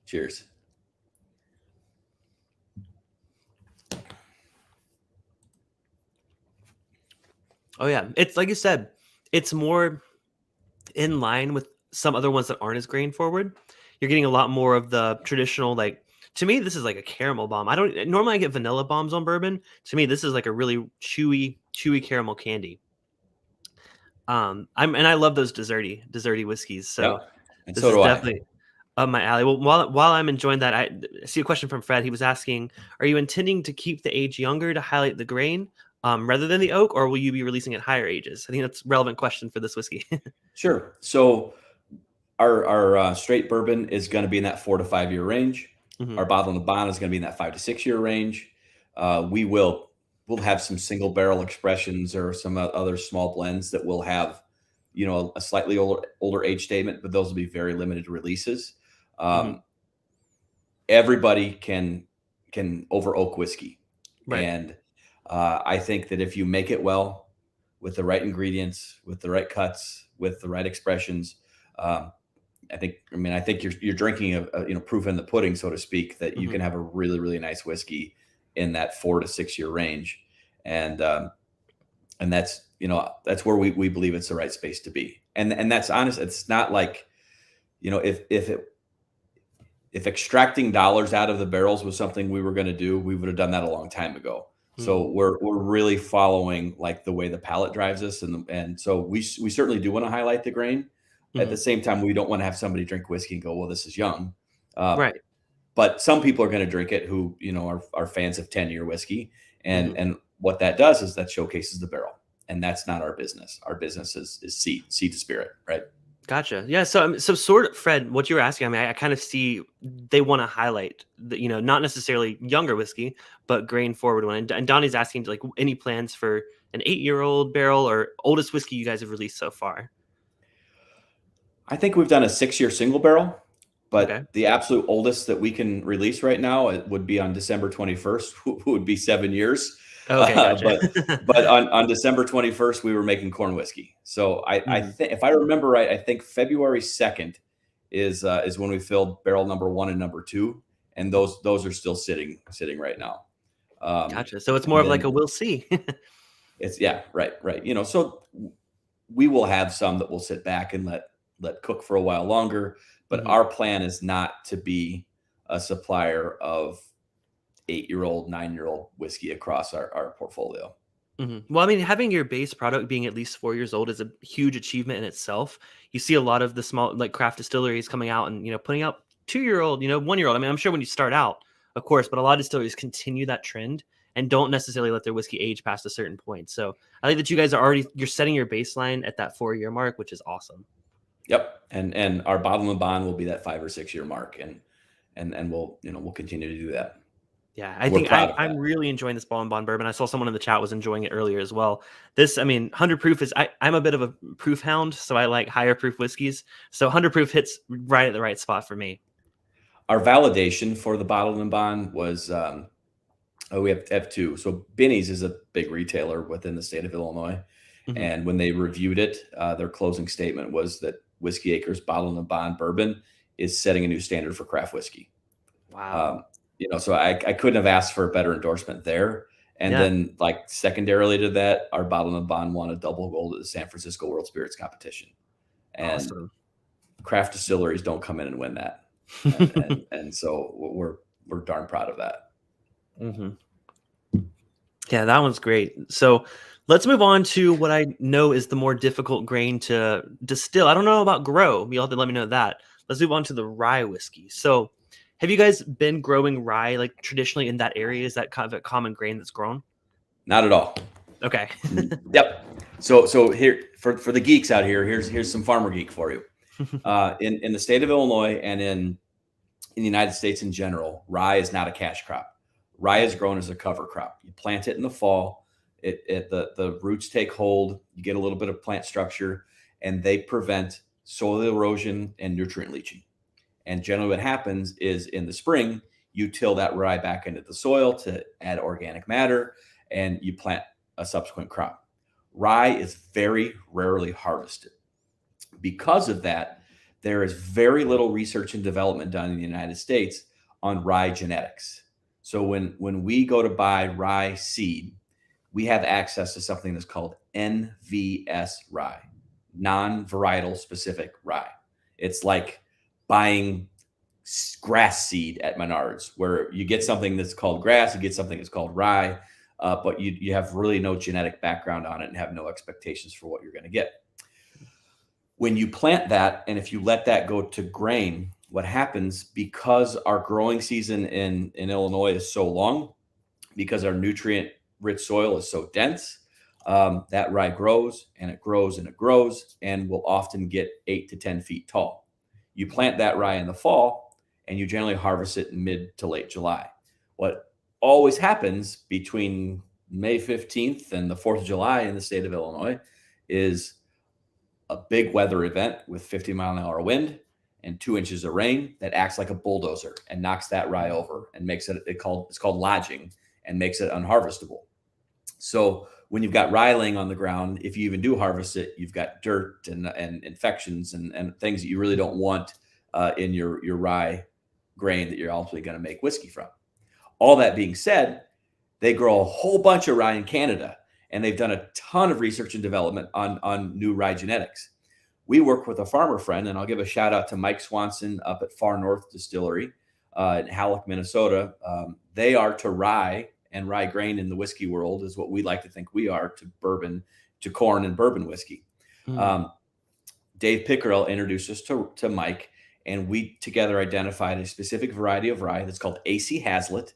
Cheers. Oh yeah, it's like you said, it's more in line with some other ones that aren't as grain forward. You're getting a lot more of the traditional, like, to me, this is like a caramel bomb. I get vanilla bombs on bourbon. To me, this is like a really chewy caramel candy. And I love those desserty whiskeys. So this is definitely up my alley. Well, while I'm enjoying that, I see a question from Fred. He was asking, are you intending to keep the age younger to highlight the grain rather than the oak, or will you be releasing at higher ages? I think that's a relevant question for this whiskey. Sure. So our straight bourbon is going to be in that 4 to 5 year range. Our bottle and the bond is going to be in that 5 to 6 year range. We'll have some single barrel expressions or some other small blends that will have, a slightly older age statement, but those will be very limited releases. Everybody can over oak whiskey. Right. And I think that if you make it well with the right ingredients, with the right cuts, with the right expressions, I think you're drinking a proof in the pudding, so to speak, that you can have a really, really nice whiskey in that 4 to 6 year range. And that's where we believe it's the right space to be. And that's honest. It's not like, if extracting dollars out of the barrels was something we were going to do, we would have done that a long time ago. So we're really following like the way the palate drives us. And so we certainly do want to highlight the grain. At the same time, we don't want to have somebody drink whiskey and go, well, this is young. Right. But some people are going to drink it who, are fans of 10-year whiskey. And what that does is that showcases the barrel. And that's not our business. Our business is seed to spirit, right? Gotcha. Yeah. So sort of, Fred, what you were asking, I kind of see they want to highlight the, not necessarily younger whiskey, but grain forward one. And Donnie's asking, like, any plans for an 8-year-old barrel or oldest whiskey you guys have released so far? I think we've done a 6-year single barrel. But Okay. the absolute oldest that we can release right now, it would be on December 21st, who would be 7 years. Okay, gotcha. But on December 21st, we were making corn whiskey. So I Mhm. think, if I remember right, I think February 2nd is when we filled barrel number 1 and number 2, and those are still sitting right now. Gotcha. So it's more And of like then a we'll see. it's, yeah, right. So we will have some that will sit back and let cook for a while longer. But Mhm. our plan is not to be a supplier of 8-year-old, 9-year-old whiskey across our portfolio. Well, I mean, having your base product being at least 4 years old is a huge achievement in itself. You see a lot of the small, like craft distilleries coming out and, putting out 2-year-old, 1-year-old. I mean, I'm sure when you start out, of course, but a lot of distilleries continue that trend and don't necessarily let their whiskey age past a certain point. So I think that you guys you're setting your baseline at that 4-year mark, which is awesome. Yep. And our bottle and bond will be that 5 or 6 year mark. And we'll continue to do that. Yeah, I We're think proud of I'm that. really enjoying this Ball and Bond bourbon. I saw someone in the chat was enjoying it earlier as well. This, I mean, 100 proof is, I'm a bit of a proof hound, so I like higher proof whiskeys. So 100 proof hits right at the right spot for me. Our validation for the bottle and bond was, we have two. So Binny's is a big retailer within the state of Illinois. Mhm. And when they reviewed it, their closing statement was that Whiskey Acres Bottle and Bond bourbon is setting a new standard for craft whiskey. Wow. Um, so I couldn't have asked for a better endorsement there. And Yeah. then, like, secondarily to that, our bottle and bond won a double gold at the San Francisco World Spirits Competition. And Awesome. craft distilleries don't come in and win that. And so we're darn proud of that. hmm Yeah, that one's great. So let's move on to what I know is the more difficult grain to distill. I don't know about grow. You'll have to let me know that. Let's move on to the rye whiskey. So have you guys been growing rye like traditionally in that area? Is that kind of a common grain that's grown? Not at all. Okay. Yep. So here, for the geeks out here, here's some farmer geek for you. In the state of Illinois and in the United States in general, rye is not a cash crop. Rye is grown as a cover crop. You plant it in the fall. The roots take hold. You get a little bit of plant structure, and they prevent soil erosion and nutrient leaching. And generally, what happens is in the spring, you till that rye back into the soil to add organic matter, and you plant a subsequent crop. Rye is very rarely harvested. Because of that, there is very little research and development done in the United States on rye genetics. So when we go to buy rye seed, we have access to something that's called NVS rye, non-varietal specific rye. It's like buying grass seed at Menards, where you get something that's called grass, you get something that's called rye, but you have really no genetic background on it and have no expectations for what you're going to get. When you plant that, and if you let that go to grain, what happens, because our growing season in Illinois is so long, because our nutrient-rich soil is so dense, that rye grows and it grows and it grows and will often get 8 to 10 feet tall. You plant that rye in the fall, and you generally harvest it in mid to late July. What always happens between May 15th and the 4th of July in the state of Illinois is a big weather event with 50-mile-an-hour wind and 2 inches of rain that acts like a bulldozer and knocks that rye over and makes it's called lodging, and makes it unharvestable. So when you've got rye laying on the ground, if you even do harvest it, you've got dirt and infections and things that you really don't want in your rye grain that you're ultimately going to make whiskey from. All that being said, they grow a whole bunch of rye in Canada, and they've done a ton of research and development on new rye genetics. We work with a farmer friend, and I'll give a shout out to Mike Swanson up at Far North Distillery in Halleck, Minnesota. They are to rye, and rye grain in the whiskey world is what we like to think we are to bourbon, to corn and bourbon whiskey. Dave Pickerel introduced us to Mike, and we together identified a specific variety of rye that's called AC Hazlitt,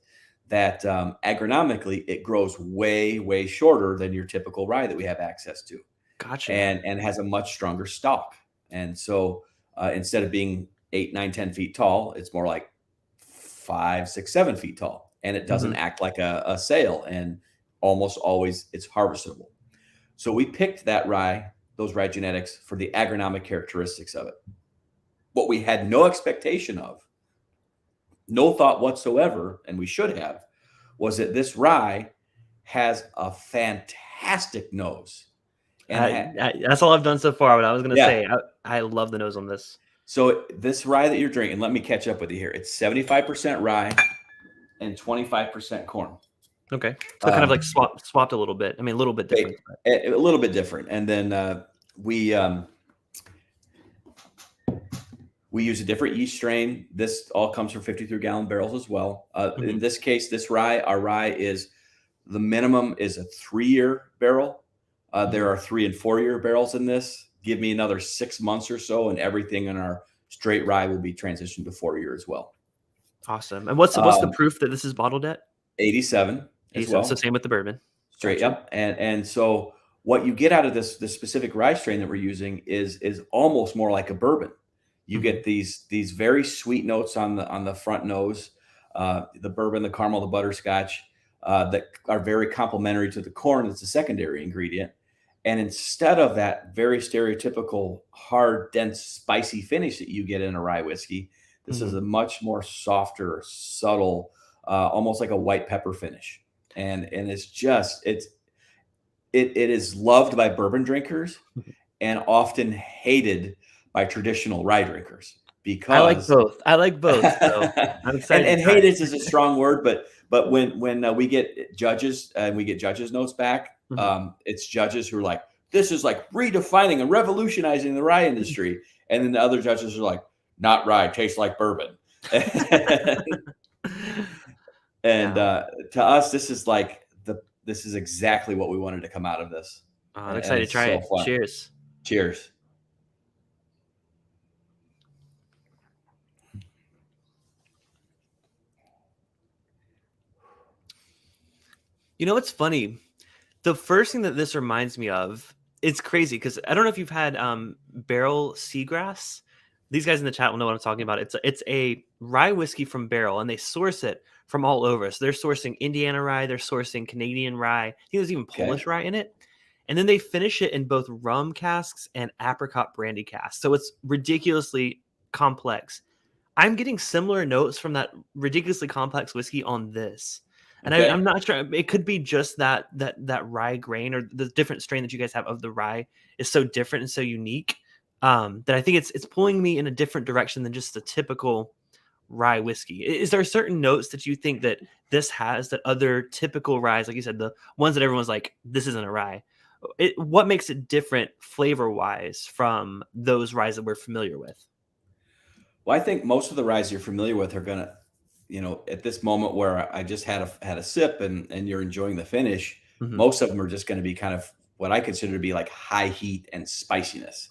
that agronomically it grows way, way shorter than your typical rye that we have access to. Gotcha. And has a much stronger stalk. And so instead of being 8, 9, 10 feet tall, it's more like 5, 6, 7 feet tall. And it doesn't act like a sail, and almost always it's harvestable. So we picked that rye, those rye genetics, for the agronomic characteristics of it. what we had no expectation of, no thought whatsoever, and we should have, was that this rye has a fantastic nose. And that's all I've done so far. But I was going to Yeah. say, I love the nose on this. so this rye that you're drinking, let me catch up with you here. It's 75% rye and 25% corn. Okay. So kind of like swapped a little bit. I mean, a little bit different. A little bit different. And then we use a different yeast strain. This all comes from 53-gallon barrels as well. In this case, our rye is, the minimum is a 3-year barrel. There are 3 and 4-year barrels in this. Give me another 6 months or so, and everything in our straight rye will be transitioned to 4-year as well. Awesome. And what's the proof that this is bottled at? 87 as well. So same with the bourbon. Straight, yep. And so what you get out of this specific rye strain that we're using is almost more like a bourbon. You get these very sweet notes on the front nose, the bourbon, the caramel, the butterscotch, that are very complementary to the corn. That's a secondary ingredient. And instead of that very stereotypical hard, dense, spicy finish that you get in a rye whiskey, this is a much more softer, subtle, almost like a white pepper finish. And it's just, it is loved by bourbon drinkers and often hated by traditional rye drinkers, because I like both. So I'm excited. and hated is a strong word, but when we get judges and we get judges' notes back, it's judges who are like, this is like redefining and revolutionizing the rye industry. And then the other judges are like, not rye, tastes like bourbon. And to us, this is like this is exactly what we wanted to come out of this. I'm excited to try it. Fun. Cheers. Cheers. You know what's funny? The first thing that this reminds me of, it's crazy because I don't know if you've had barrel seagrass. These guys in the chat will know what I'm talking about. It's a rye whiskey from barrel, and they source it from all over. So they're sourcing Indiana rye, they're sourcing Canadian rye. I think there's even Polish rye in it. And then they finish it in both rum casks and apricot brandy casks. So it's ridiculously complex. I'm getting similar notes from that ridiculously complex whiskey on this. And I'm not sure. It could be just that rye grain, or the different strain that you guys have of the rye is so different and so unique that I think it's pulling me in a different direction than just the typical rye whiskey. Is there certain notes that you think that this has that other typical ryes, like you said, the ones that everyone's like, this isn't a rye? What makes it different flavor-wise from those ryes that we're familiar with? Well, I think most of the ryes you're familiar with are gonna, at this moment where I just had a sip and you're enjoying the finish, most of them are just going to be kind of what I consider to be like high heat and spiciness.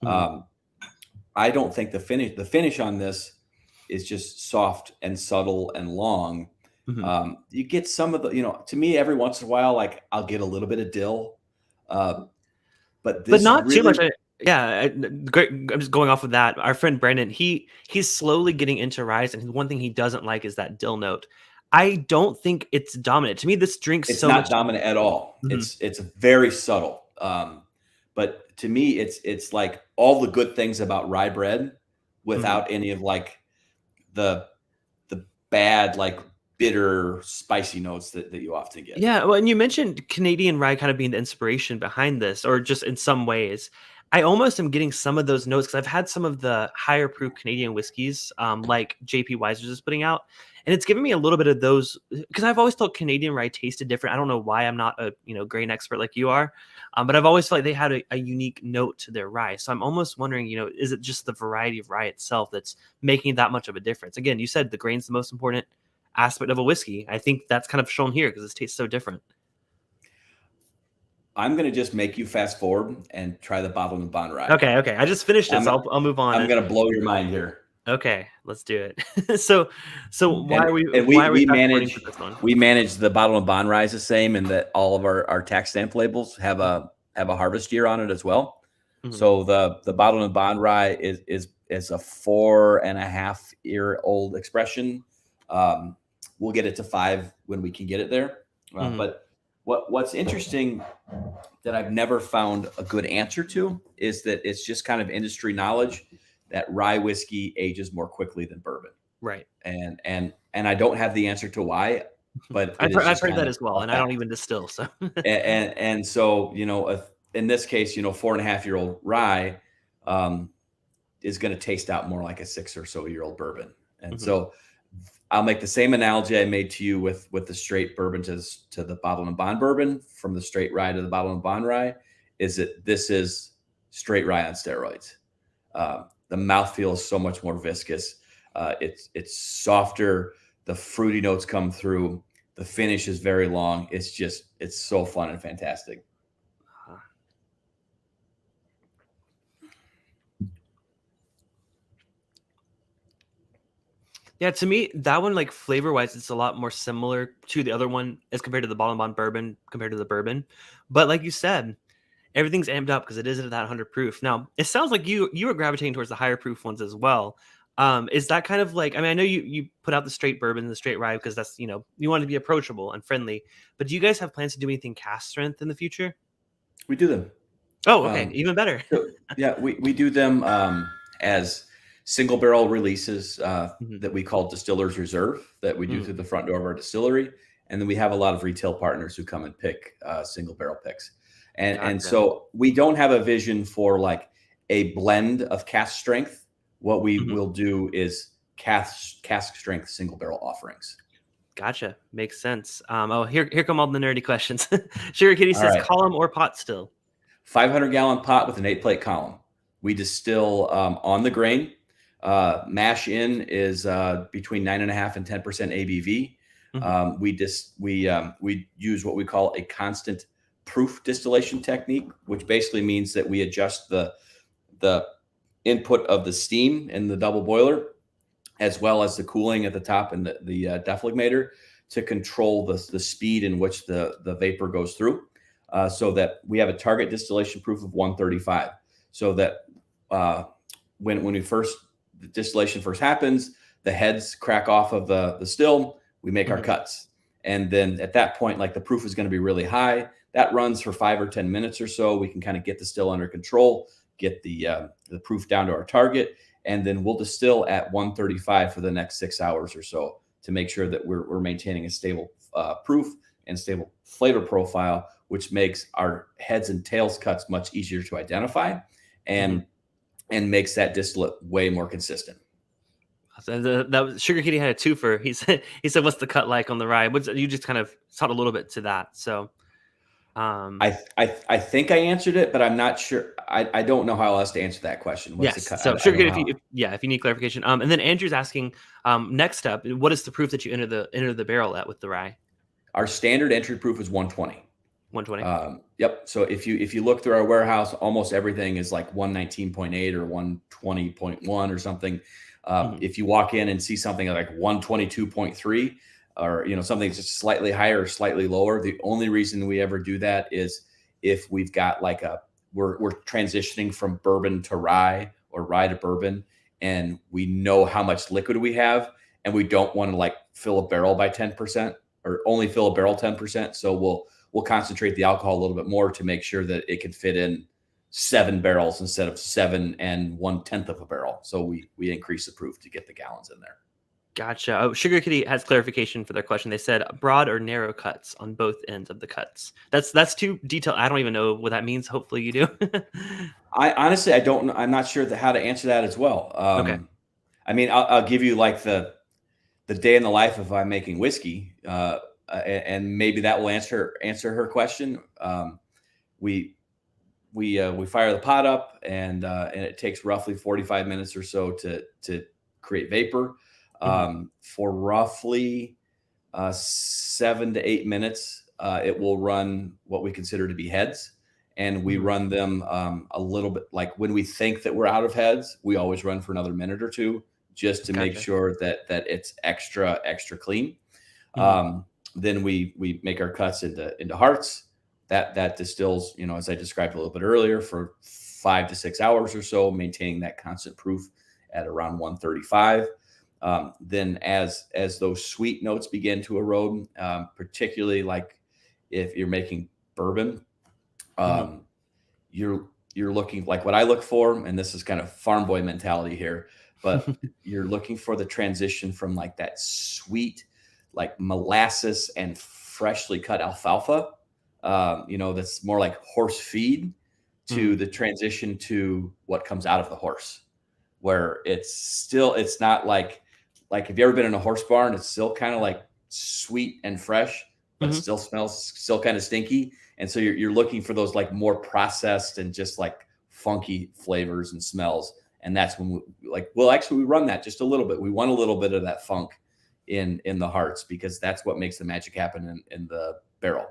I don't think the finish on this is just soft and subtle and long. You get some of the, to me, every once in a while, like I'll get a little bit of dill, but not really, too much. Great. I'm just going off of that. Our friend Brandon, he's slowly getting into ryes, and one thing he doesn't like is that dill note. I don't think it's dominant. To me, this drink's it's so not much dominant at all. It's very subtle. But to me, it's like all the good things about rye bread without any of like the bad, like bitter, spicy notes that you often get. Yeah. Well, and you mentioned Canadian rye kind of being the inspiration behind this, or just in some ways. I almost am getting some of those notes because I've had some of the higher proof Canadian whiskeys, like JP Weiser's is putting out, and it's giving me a little bit of those because I've always thought Canadian rye tasted different. I don't know why. I'm not a grain expert like you are, but I've always felt like they had a unique note to their rye. So I'm almost wondering, is it just the variety of rye itself that's making that much of a difference? Again, you said the grain's the most important aspect of a whiskey. I think that's kind of shown here because it tastes so different. I'm going to just make you fast forward and try the Bourbon Rye. Okay. I just finished it, so I'll move on. I'm going to blow your mind here. Okay, let's do it. So why are we? We manage the Bourbon Rye the same, in that all of our tax stamp labels have a harvest year on it as well. So the Bourbon Rye is a 4.5 year old expression. We'll get it to 5 when we can get it there. But what's interesting that I've never found a good answer to is that it's just kind of industry knowledge that rye whiskey ages more quickly than bourbon. Right. And I don't have the answer to why, but I've heard that as well, and I don't even distill. So and so, in this case, 4.5-year-old rye is going to taste out more like a 6 or so year old bourbon. And so I'll make the same analogy I made to you with the straight bourbon to the bottle and bond bourbon, from the straight rye to the bottle and bond rye, is that this is straight rye on steroids. The mouthfeel is so much more viscous. It's softer. The fruity notes come through. The finish is very long. It's so fun and fantastic. Yeah, to me, that one, like flavor wise, it's a lot more similar to the other one as compared to the bottle and bond bourbon compared to the bourbon. But like you said, everything's amped up because it is at that 100 proof. Now, it sounds like you are gravitating towards the higher proof ones as well. Is that kind of like, I mean, I know you put out the straight bourbon and the straight rye because that's, you want to be approachable and friendly. But do you guys have plans to do anything cask strength in the future? We do them. Oh, okay. Even better. Yeah, we do them as single barrel releases that we call Distiller's Reserve, that we do through the front door of our distillery. And then we have a lot of retail partners who come and pick single barrel picks. And so we don't have a vision for like a blend of cask strength. What we will do is cask strength single barrel offerings. Gotcha. Makes sense. Here come all the nerdy questions. Sugar Kitty says, right, column or pot still? 500-gallon pot with an 8-plate column. We distill on the grain. Mash in is between 9.5% and 10% ABV. We use what we call a constant proof distillation technique, which basically means that we adjust the input of the steam in the double boiler, as well as the cooling at the top and the defligmator, to control the speed in which the vapor goes through, so that we have a target distillation proof of 135. So that when the distillation first happens, the heads crack off of the still, we make our cuts. And then at that point, like, the proof is going to be really high. That runs for 5 or 10 minutes or so. We can kind of get the still under control, get the proof down to our target, and then we'll distill at 135 for the next 6 hours or so to make sure that we're maintaining a stable proof and stable flavor profile, which makes our heads and tails cuts much easier to identify and makes that distillate way more consistent. That Sugar Kitty had a twofer. He said, "What's the cut like on the rye?" You just kind of taught a little bit to that. So, I think I answered it, but I'm not sure. I don't know how else to answer that question. What's the cut? So Sugar Kitty, if you need clarification. And then Andrew's asking, next up, what is the proof that you enter the barrel at with the rye? Our standard entry proof is 120. 120. Yep. So if you look through our warehouse, almost everything is like 119.8 or 120.1 or something. If you walk in and see something like 122.3 or something just slightly higher or slightly lower, the only reason we ever do that is if we've got like we're transitioning from bourbon to rye or rye to bourbon, and we know how much liquid we have, and we don't want to like fill a barrel by 10% or only fill a barrel 10%. So we'll concentrate the alcohol a little bit more to make sure that it can fit in 7 barrels instead of 7 1/10 of a barrel. So we increase the proof to get the gallons in there. Gotcha. Oh, Sugar Kitty has clarification for their question. They said broad or narrow cuts on both ends of the cuts. That's too detailed. I don't even know what that means. Hopefully you do. I honestly, I don't know. I'm not sure how to answer that as well. Okay. I mean, I'll give you like the day in the life of I'm making whiskey, and maybe that will answer her question. We fire the pot up, and it takes roughly 45 minutes or so to create vapor. For roughly 7 to 8 minutes, it will run what we consider to be heads, and we run them a little bit. Like when we think that we're out of heads, we always run for another minute or two just to make sure that it's extra clean. Then we make our cuts into hearts. That distills, as I described a little bit earlier, for 5 to 6 hours or so, maintaining that constant proof at around 135. Then as those sweet notes begin to erode, particularly like if you're making bourbon, you're you're looking like what I look for, and this is kind of farm boy mentality here, but you're looking for the transition from like that sweet, like molasses and freshly cut alfalfa, that's more like horse feed, to the transition to what comes out of the horse, where it's not like if you ever been in a horse barn, it's still kind of like sweet and fresh, but it still smells still kind of stinky. And so you're looking for those like more processed and just like funky flavors and smells. And that's when we run that just a little bit. We want a little bit of that funk in the hearts, because that's what makes the magic happen in the barrel.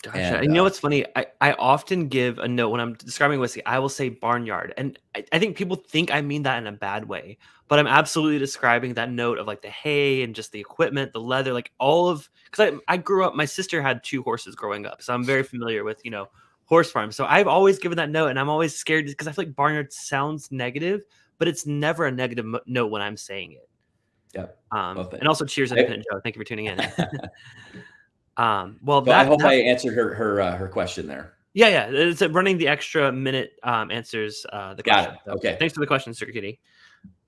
Gotcha. And you know what's funny? I often give a note when I'm describing whiskey. I will say barnyard. And I think people think I mean that in a bad way, but I'm absolutely describing that note of like the hay and just the equipment, the leather, like all of, because I grew up, my sister had 2 horses growing up. So I'm very familiar with, horse farms. So I've always given that note, and I'm always scared because I feel like barnyard sounds negative, but it's never a negative note when I'm saying it. Yeah. And also cheers, Independent Joe. Thank you for tuning in. I hope I answered her question there. Yeah. It's running the extra minute answers the question. Got it. So okay. Thanks for the question, Sir Kitty.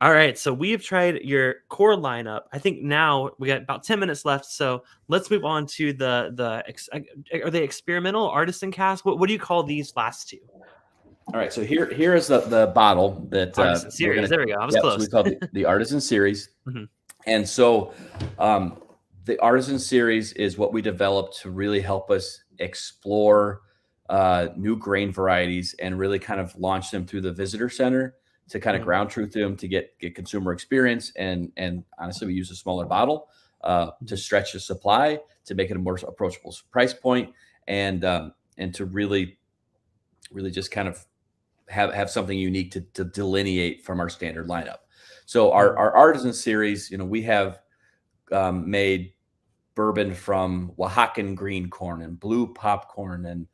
All right. So we have tried your core lineup. I think now we got about 10 minutes left. So let's move on to are they experimental, artisan cask? What do you call these last 2? All right. So here is the bottle that Artisan Series. There we go. I was close. So we call it the Artisan Series. And so the Artisan Series is what we developed to really help us explore new grain varieties and really kind of launch them through the visitor center to kind of ground truth them, to get consumer experience. And honestly, we use a smaller bottle to stretch the supply, to make it a more approachable price point, and to really just kind of have something unique to delineate from our standard lineup. So our Artisan Series, we have made bourbon from Oaxacan green corn and blue popcorn and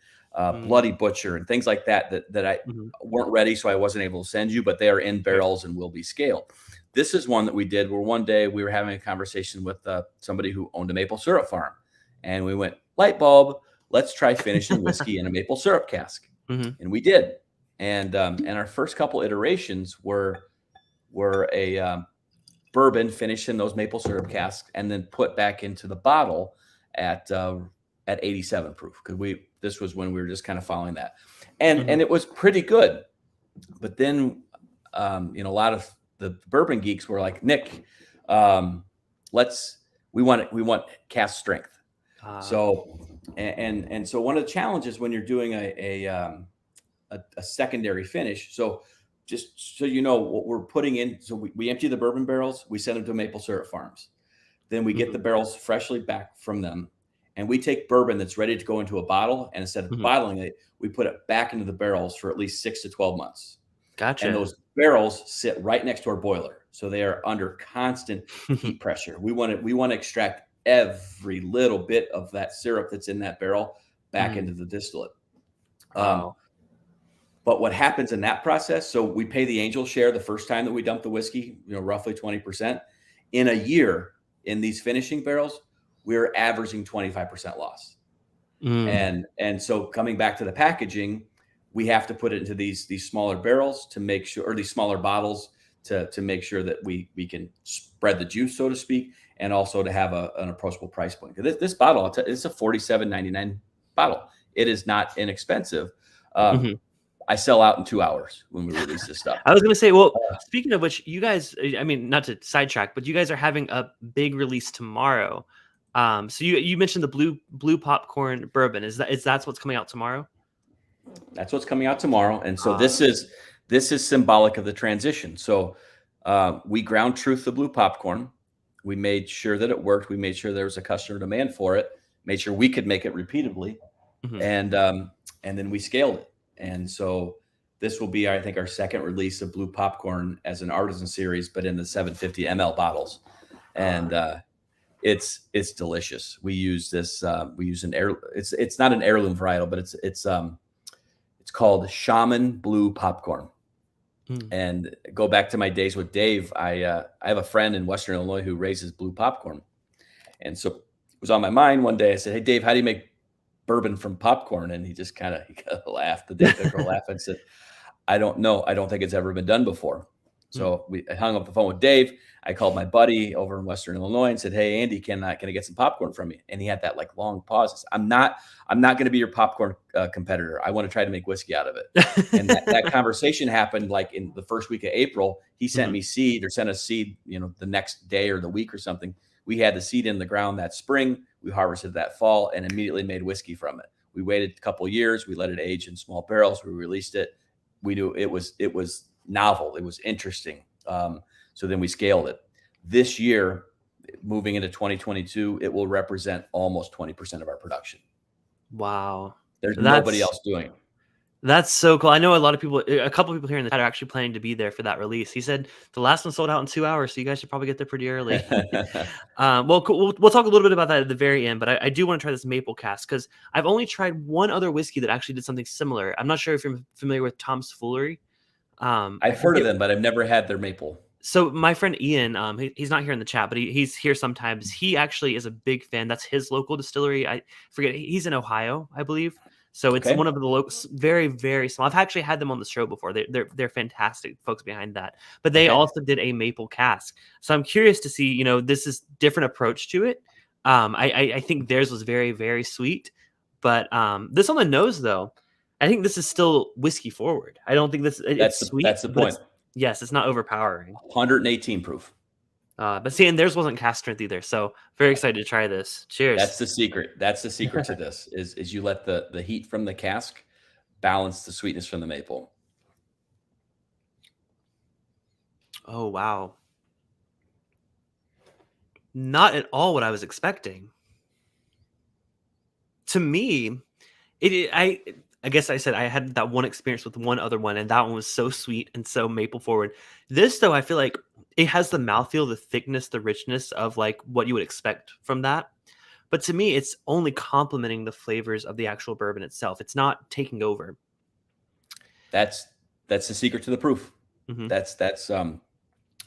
Bloody Butcher and things like that I weren't ready, so I wasn't able to send you, but they are in barrels and will be scaled. This is one that we did where one day we were having a conversation with somebody who owned a maple syrup farm, and we went, light bulb, let's try finishing whiskey in a maple syrup cask. And we did. And our first couple iterations were a bourbon finished in those maple syrup casks and then put back into the bottle at 87 proof, because this was when we were just kind of following that, and it was pretty good. But then a lot of the bourbon geeks were like, Nick, we want cask strength. So so one of the challenges when you're doing a secondary finish, so just so you know what we're putting in. So we empty the bourbon barrels, we send them to maple syrup farms. Then we get the barrels freshly back from them, and we take bourbon that's ready to go into a bottle, and instead of bottling it, we put it back into the barrels for at least 6 to 12 months. Gotcha. And those barrels sit right next to our boiler, so they are under constant heat pressure. We want to extract every little bit of that syrup that's in that barrel back into the distillate. Wow. But what happens in that process, so we pay the angel share the first time that we dump the whiskey, roughly 20%. In a year, in these finishing barrels, we're averaging 25% loss. And so coming back to the packaging, we have to put it into these smaller barrels to make sure, or these smaller bottles to make sure that we can spread the juice, so to speak, and also to have an approachable price point. This bottle, it's a $47.99 bottle. It is not inexpensive. I sell out in 2 hours when we release this stuff. I was going to say, well, speaking of which, you guys, not to sidetrack, but you guys are having a big release tomorrow. So you mentioned the blue popcorn bourbon. Is that's what's coming out tomorrow? That's what's coming out tomorrow. And so this is symbolic of the transition. So we ground truth the blue popcorn. We made sure that it worked. We made sure there was a customer demand for it, made sure we could make it repeatably. And then we scaled it. And so this will be, I think, our second release of blue popcorn as an Artisan Series, but in the 750 ml bottles. And it's delicious. We use this. We use it's not an heirloom varietal, but it's called Shaman Blue Popcorn. And go back to my days with Dave. I have a friend in Western Illinois who raises blue popcorn, and so it was on my mind one day. I said, "Hey, Dave, how do you make bourbon from popcorn. And he just kind of laughed. The day picker laughed and said, I don't know. I don't think it's ever been done before. So I hung up the phone with Dave. I called my buddy over in Western Illinois and said, hey, Andy, can I get some popcorn from you? And he had that like long pauses. I'm not going to be your popcorn competitor. I want to try to make whiskey out of it. And that conversation happened like in the first week of April. He sent me seed or sent us seed, the next day or the week or something. We had the seed in the ground that spring. We harvested that fall and immediately made whiskey from it. We waited a couple of years. We let it age in small barrels. We released it. We knew it was novel. It was interesting. So then we scaled it. This year, moving into 2022, it will represent almost 20% of our production. Wow. There's nobody else doing it. That's so cool. I know a couple of people here in the chat are actually planning to be there for that release. He said the last one sold out in 2 hours, so you guys should probably get there pretty early. Well, cool. We'll talk a little bit about that at the very end, but I do want to try this maple cask because I've only tried one other whiskey that actually did something similar. I'm not sure if you're familiar with Tom's Foolery. I've heard of them, but I've never had their maple. So my friend Ian, he's not here in the chat, but he's here sometimes. He actually is a big fan. That's his local distillery. I forget. He's in Ohio, I believe. So it's one of the locals, very, very small. I've actually had them on the show before. They're fantastic folks behind that. But they also did a maple cask. So I'm curious to see, this is different approach to it. I think theirs was very, very sweet. But this on the nose, though, I think this is still whiskey forward. I don't think it's sweet. That's the point. Yes, it's not overpowering. 118 proof. But seeing theirs wasn't cask strength either. So very excited to try this. Cheers. That's the secret. That's the secret to this is you let the heat from the cask balance the sweetness from the maple. Oh, wow. Not at all what I was expecting. To me, I guess I said I had that one experience with one other one, and that one was so sweet and so maple forward. This, though, I feel like it has the mouthfeel, the thickness, the richness of like what you would expect from that. But to me, it's only complementing the flavors of the actual bourbon itself. It's not taking over. That's the secret to the proof. Mm-hmm.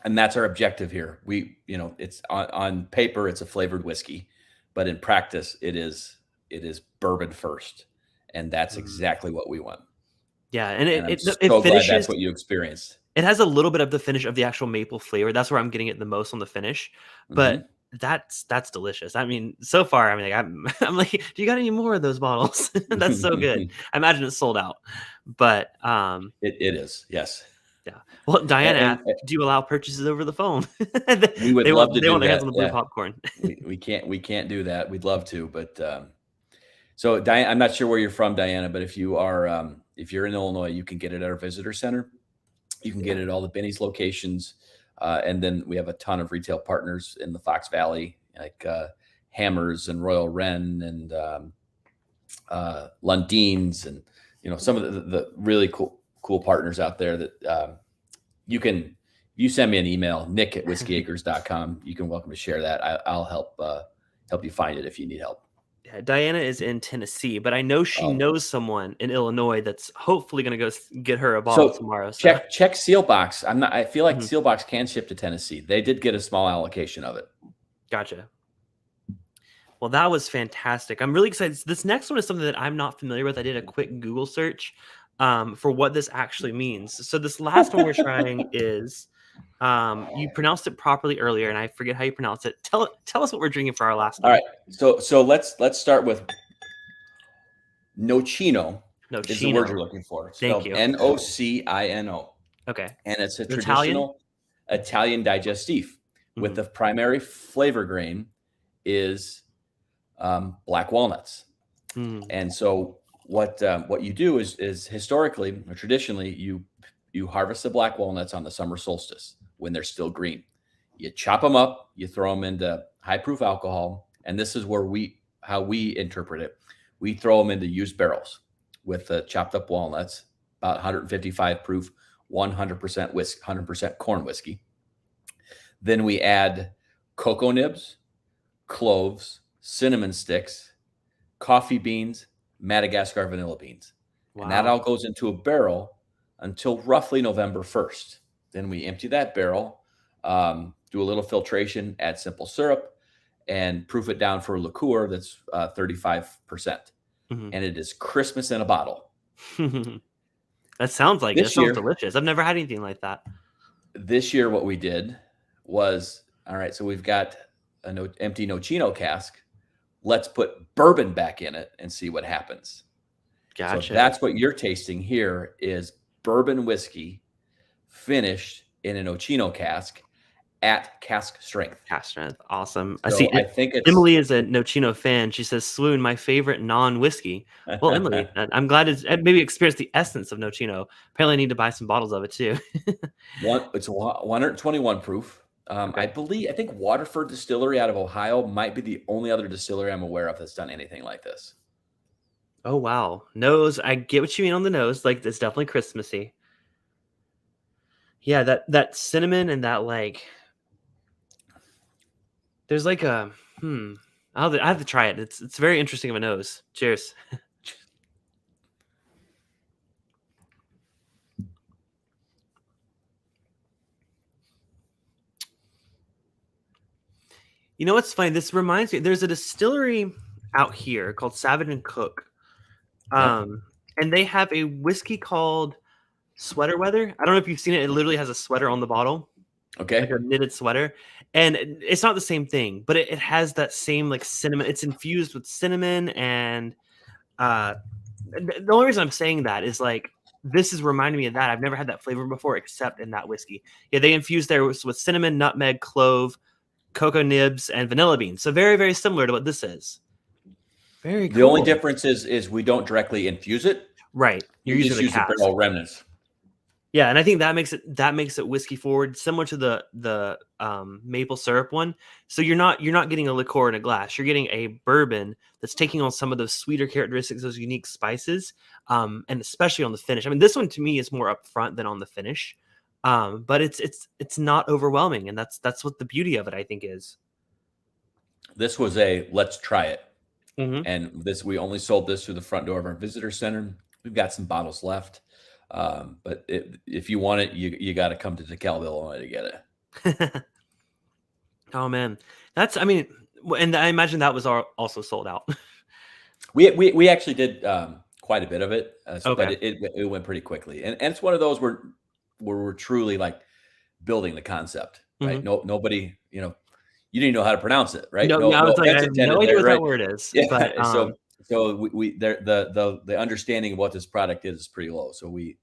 And that's our objective here. We, it's on paper, it's a flavored whiskey, but in practice, it is bourbon first. And that's exactly what we want. Yeah, and it glad finishes. That's what you experienced. It has a little bit of the finish of the actual maple flavor. That's where I'm getting it the most on the finish. But that's delicious. I mean, so far, I'm like, do you got any more of those bottles? That's so good. I imagine it's sold out. But it is, yes. Yeah. Well, Diana asked, do you allow purchases over the phone? We would love to do that. They want their hands on the blue popcorn. we can't do that. We'd love to, but. So, Diana, I'm not sure where you're from, Diana, but if you're in Illinois, you can get it at our visitor center. You can get it at all the Benny's locations. And then we have a ton of retail partners in the Fox Valley, like Hammers and Royal Wren and Lundeen's and, some of the really cool partners out there that you send me an email, nick@whiskeyacres.com. You can welcome to share that. I'll help you find it if you need help. Yeah, Diana is in Tennessee, but I know she knows someone in Illinois that's hopefully going to go get her a bottle tomorrow. So. Check Sealbox. I feel like Sealbox can ship to Tennessee. They did get a small allocation of it. Gotcha. Well, that was fantastic. I'm really excited. This next one is something that I'm not familiar with. I did a quick Google search for what this actually means. So this last one we're trying is you pronounced it properly earlier, and I forget how you pronounce it. Tell us what we're drinking for our last one. All right. So let's start with Nocino. Nocino is the word you're looking for. Thank you. Nocino. Okay. And it's a traditional Italian digestif with the primary flavor grain is black walnuts. And so what you do is historically or traditionally you harvest the black walnuts on the summer solstice when they're still green. You chop them up, you throw them into high proof alcohol, and this is where how we interpret it. We throw them into used barrels with the chopped up walnuts, about 155 proof, 100% whiskey, 100% corn whiskey. Then we add cocoa nibs, cloves, cinnamon sticks, coffee beans, Madagascar vanilla beans. Wow. And that all goes into a barrel until roughly November 1st. Then we empty that barrel, do a little filtration, add simple syrup, and proof it down for a liqueur that's 35%. Mhm. and it is Christmas in a bottle. That sounds like it. It This sounds year, delicious. I've never had anything like that. what we did was, all right, so we've got an empty Nocino cask. Let's put bourbon back in it and see what happens. So Gotcha. that's what you're tasting here is bourbon whiskey finished in a Nocino cask at cask strength. Cask strength. Awesome. So I think it's Emily is a Nocino fan. She says, swoon, my favorite non-whiskey. Well, Emily, I'm glad maybe experienced the essence of Nocino. Apparently I need to buy some bottles of it too. it's 121 proof. Okay. I think Waterford Distillery out of Ohio might be the only other distillery I'm aware of that's done anything like this. Oh, wow. Nose. I get what you mean on the nose. Like, it's definitely Christmassy. Yeah, that cinnamon and that, like, there's like a, I have to try it. It's very interesting of a nose. Cheers. You know what's funny? This reminds me, there's a distillery out here called Savage and Cook. And they have a whiskey called Sweater Weather. I don't know if you've seen it. It literally has a sweater on the bottle. Okay. Like a knitted sweater. And it's not the same thing, but it has that same like cinnamon. It's infused with cinnamon. And the only reason I'm saying that is like, this is reminding me of that. I've never had that flavor before, except in that whiskey. Yeah, they infused there with cinnamon, nutmeg, clove, cocoa nibs, and vanilla beans. So very, very similar to what this is. Very cool. The only difference is we don't directly infuse it. Right. You're just using the barrel remnants. Yeah, and I think that makes it whiskey forward, similar to the maple syrup one. So you're not getting a liqueur in a glass. You're getting a bourbon that's taking on some of those sweeter characteristics, those unique spices, and especially on the finish. I mean, this one to me is more upfront than on the finish, but it's not overwhelming, and that's what the beauty of it, I think, is. This was a let's try it. Mm-hmm. And we only sold this through the front door of our visitor center. We've got some bottles left. But if you want it, you got to come to DeKalb, Illinois to get it. Oh man, and I imagine that was also sold out. We actually did quite a bit of it, Okay. but it went pretty quickly, and it's one of those where we're truly like building the concept, right? Mm-hmm. Nobody, you didn't know how to pronounce it, right? No, I have no idea what that word is. Yeah, but, so the understanding of what this product is pretty low. So we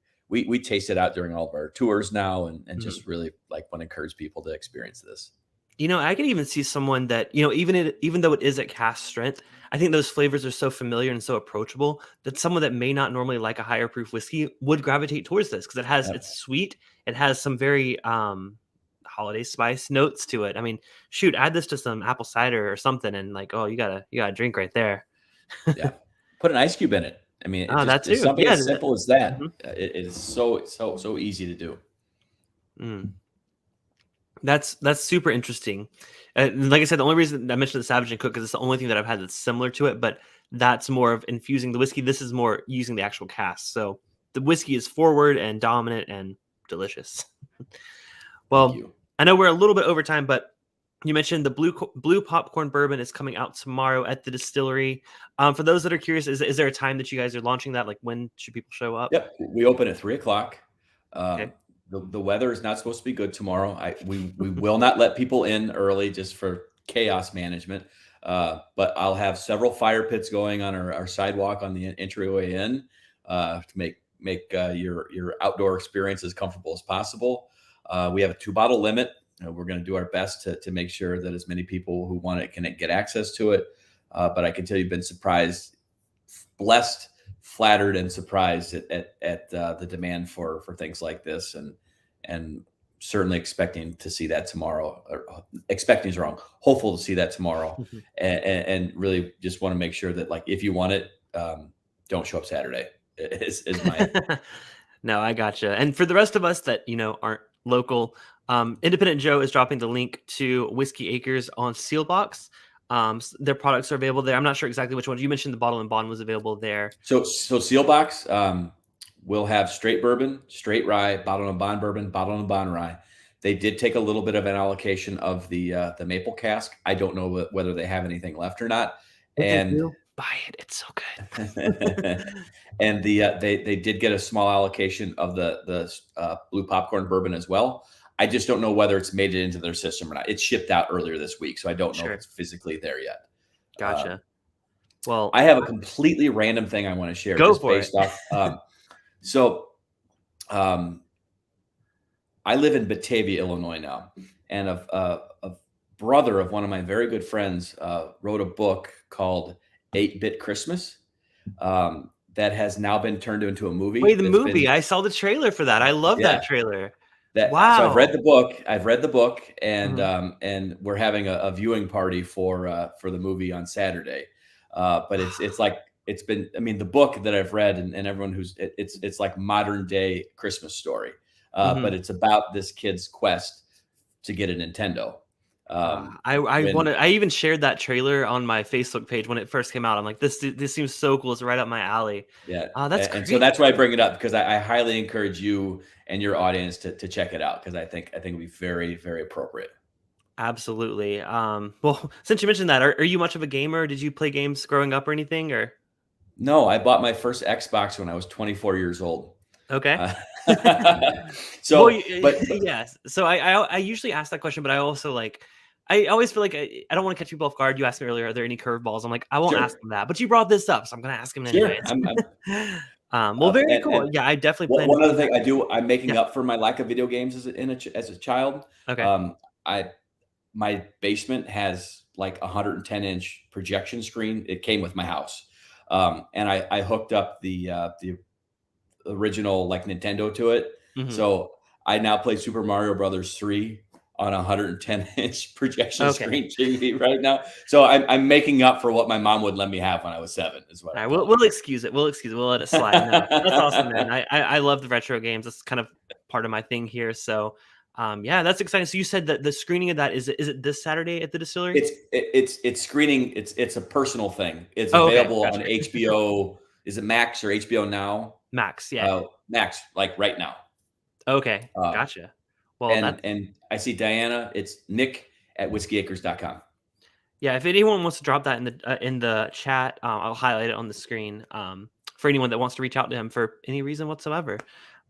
taste it out during all of our tours now, and just really like want to encourage people to experience this. I can even see someone that, even though it is at cask strength, I think those flavors are so familiar and so approachable that someone that may not normally like a higher proof whiskey would gravitate towards this because it's sweet. It has some very holiday spice notes to it. I mean, shoot, add this to some apple cider or something, and like, oh, you got a drink right there. Yeah, put an ice cube in it. I mean, it's something as simple as that. Mm-hmm. It is so easy to do. Mm. That's super interesting. Like I said, the only reason I mentioned the Savage and Cook is it's the only thing that I've had that's similar to it, but that's more of infusing the whiskey. This is more using the actual cask. So the whiskey is forward and dominant and delicious. Well, I know we're a little bit over time, but you mentioned the blue popcorn bourbon is coming out tomorrow at the distillery. For those that are curious, is there a time that you guys are launching that? Like, when should people show up? Yep, we open at 3:00. Okay. The weather is not supposed to be good tomorrow. We will not let people in early just for chaos management. But I'll have several fire pits going on our sidewalk on the entryway in to make your outdoor experience as comfortable as possible. We have a 2-bottle limit. We're going to do our best to make sure that as many people who want it can get access to it. But I can tell you've been surprised, blessed, flattered, and surprised at the demand for things like this, and certainly expecting to see that tomorrow. Expecting is wrong. Hopeful to see that tomorrow, Mm-hmm. and really just want to make sure that, like, if you want it, don't show up Saturday. Is my No, I gotcha. And for the rest of us that aren't local, Independent Joe is dropping the link to Whiskey Acres on Sealbox. Their products are available there. I'm not sure exactly which ones. You mentioned the Bottle and Bond was available there. So Sealbox will have straight bourbon, straight rye, bottle and bond bourbon, bottle and bond rye. They did take a little bit of an allocation of the maple cask. I don't know whether they have anything left or not. And buy it. It's so good. And they did get a small allocation of the blue popcorn bourbon as well. I just don't know whether it's made it into their system or not. It shipped out earlier this week, so I don't know if it's physically there yet. Gotcha. Well, I have a completely random thing I want to share. Go just for based it. Off. I live in Batavia, Illinois now, and a brother of one of my very good friends wrote a book called 8-Bit Christmas that has now been turned into a movie. Wait, the movie? I saw the trailer for that. I love that trailer. Wow. So I've read the book, and and we're having a viewing party for the movie on Saturday. But it's been, I mean, the book that I've read and everyone it's like modern day Christmas story. But it's about this kid's quest to get a Nintendo. I even shared that trailer on my Facebook page when it first came out. I'm like, this seems so cool. It's right up my alley. Yeah. That's and great. so that's why I bring it up, because I highly encourage you and your audience to check it out, because I think it'd be very, very appropriate. Absolutely. Well, since you mentioned that, are you much of a gamer? Did you play games growing up or anything? Or no, I bought my first Xbox when I was 24 years old. Okay. So, yes. So I usually ask that question, but I also I always feel like I don't want to catch people off guard. You asked me earlier, are there any curveballs? I'm like, I won't ask them that, but you brought this up, so I'm going to ask him anyways. Well, very cool. Yeah, I definitely plan. One other thing I do, I'm making up for my lack of video games as a child. Okay. My basement has like 110-inch projection screen. It came with my house, and I hooked up the original Nintendo to it. Mm-hmm. So I now play Super Mario Brothers 3 on a 110-inch projection screen TV right now. So I'm making up for what my mom would let me have when I was 7. Is what. All right, we'll excuse it. We'll let it slide. No, that's awesome, man. I love the retro games. That's kind of part of my thing here. So yeah, that's exciting. So you said that the screening of that is it this Saturday at the Distillery? It's screening. It's a personal thing. It's available on HBO. Is it Max or HBO Now? Max, yeah. Max, like right now. Okay, gotcha. Well, and I see Diana. It's Nick at whiskeyacres.com. Yeah, if anyone wants to drop that in the chat, I'll highlight it on the screen for anyone that wants to reach out to him for any reason whatsoever.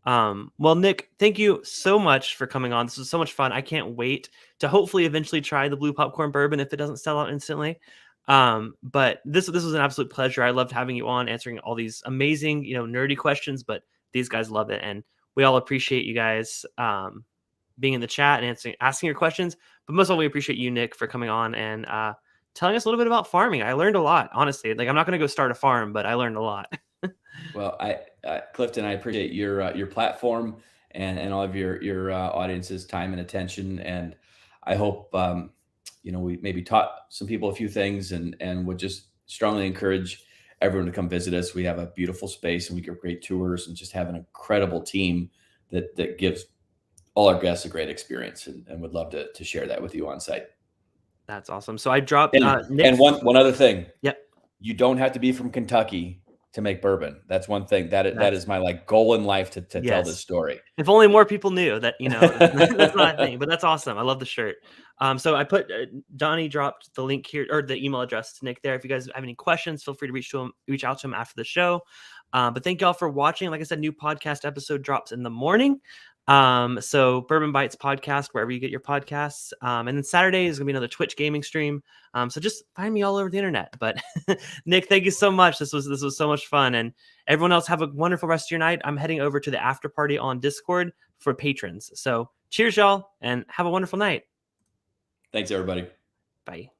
Well, Nick, thank you so much for coming on. This was so much fun. I can't wait to hopefully eventually try the blue popcorn bourbon if it doesn't sell out instantly. But this was an absolute pleasure. I loved having you on, answering all these amazing, nerdy questions, but these guys love it. And we all appreciate you guys being in the chat and asking your questions. But most of all, we appreciate you, Nick, for coming on and telling us a little bit about farming. I learned a lot, honestly. I'm not going to go start a farm, but I learned a lot. Well, Clifton, I appreciate your platform and all of your audience's time and attention. And I hope, we maybe taught some people a few things and would just strongly encourage everyone to come visit us. We have a beautiful space and we give great tours and just have an incredible team that gives all our guests a great experience, and would love to share that with you on site. That's awesome. So I dropped and one other thing. Yep. You don't have to be from Kentucky to make bourbon. That's one thing that is my goal in life to tell this story. If only more people knew that, that's not a thing, but that's awesome. I love the shirt. So I put Donnie dropped the link here, or the email address to Nick there. If you guys have any questions, feel free to reach out to him after the show. But thank y'all for watching. Like I said, new podcast episode drops in the morning. So Bourbon Bytes Podcast, wherever you get your podcasts. And then Saturday is gonna be another Twitch gaming stream. So just find me all over the internet. But Nick, thank you so much. This was so much fun. And everyone else, have a wonderful rest of your night. I'm heading over to the after party on Discord for patrons. So cheers, y'all, and have a wonderful night. Thanks, everybody. Bye.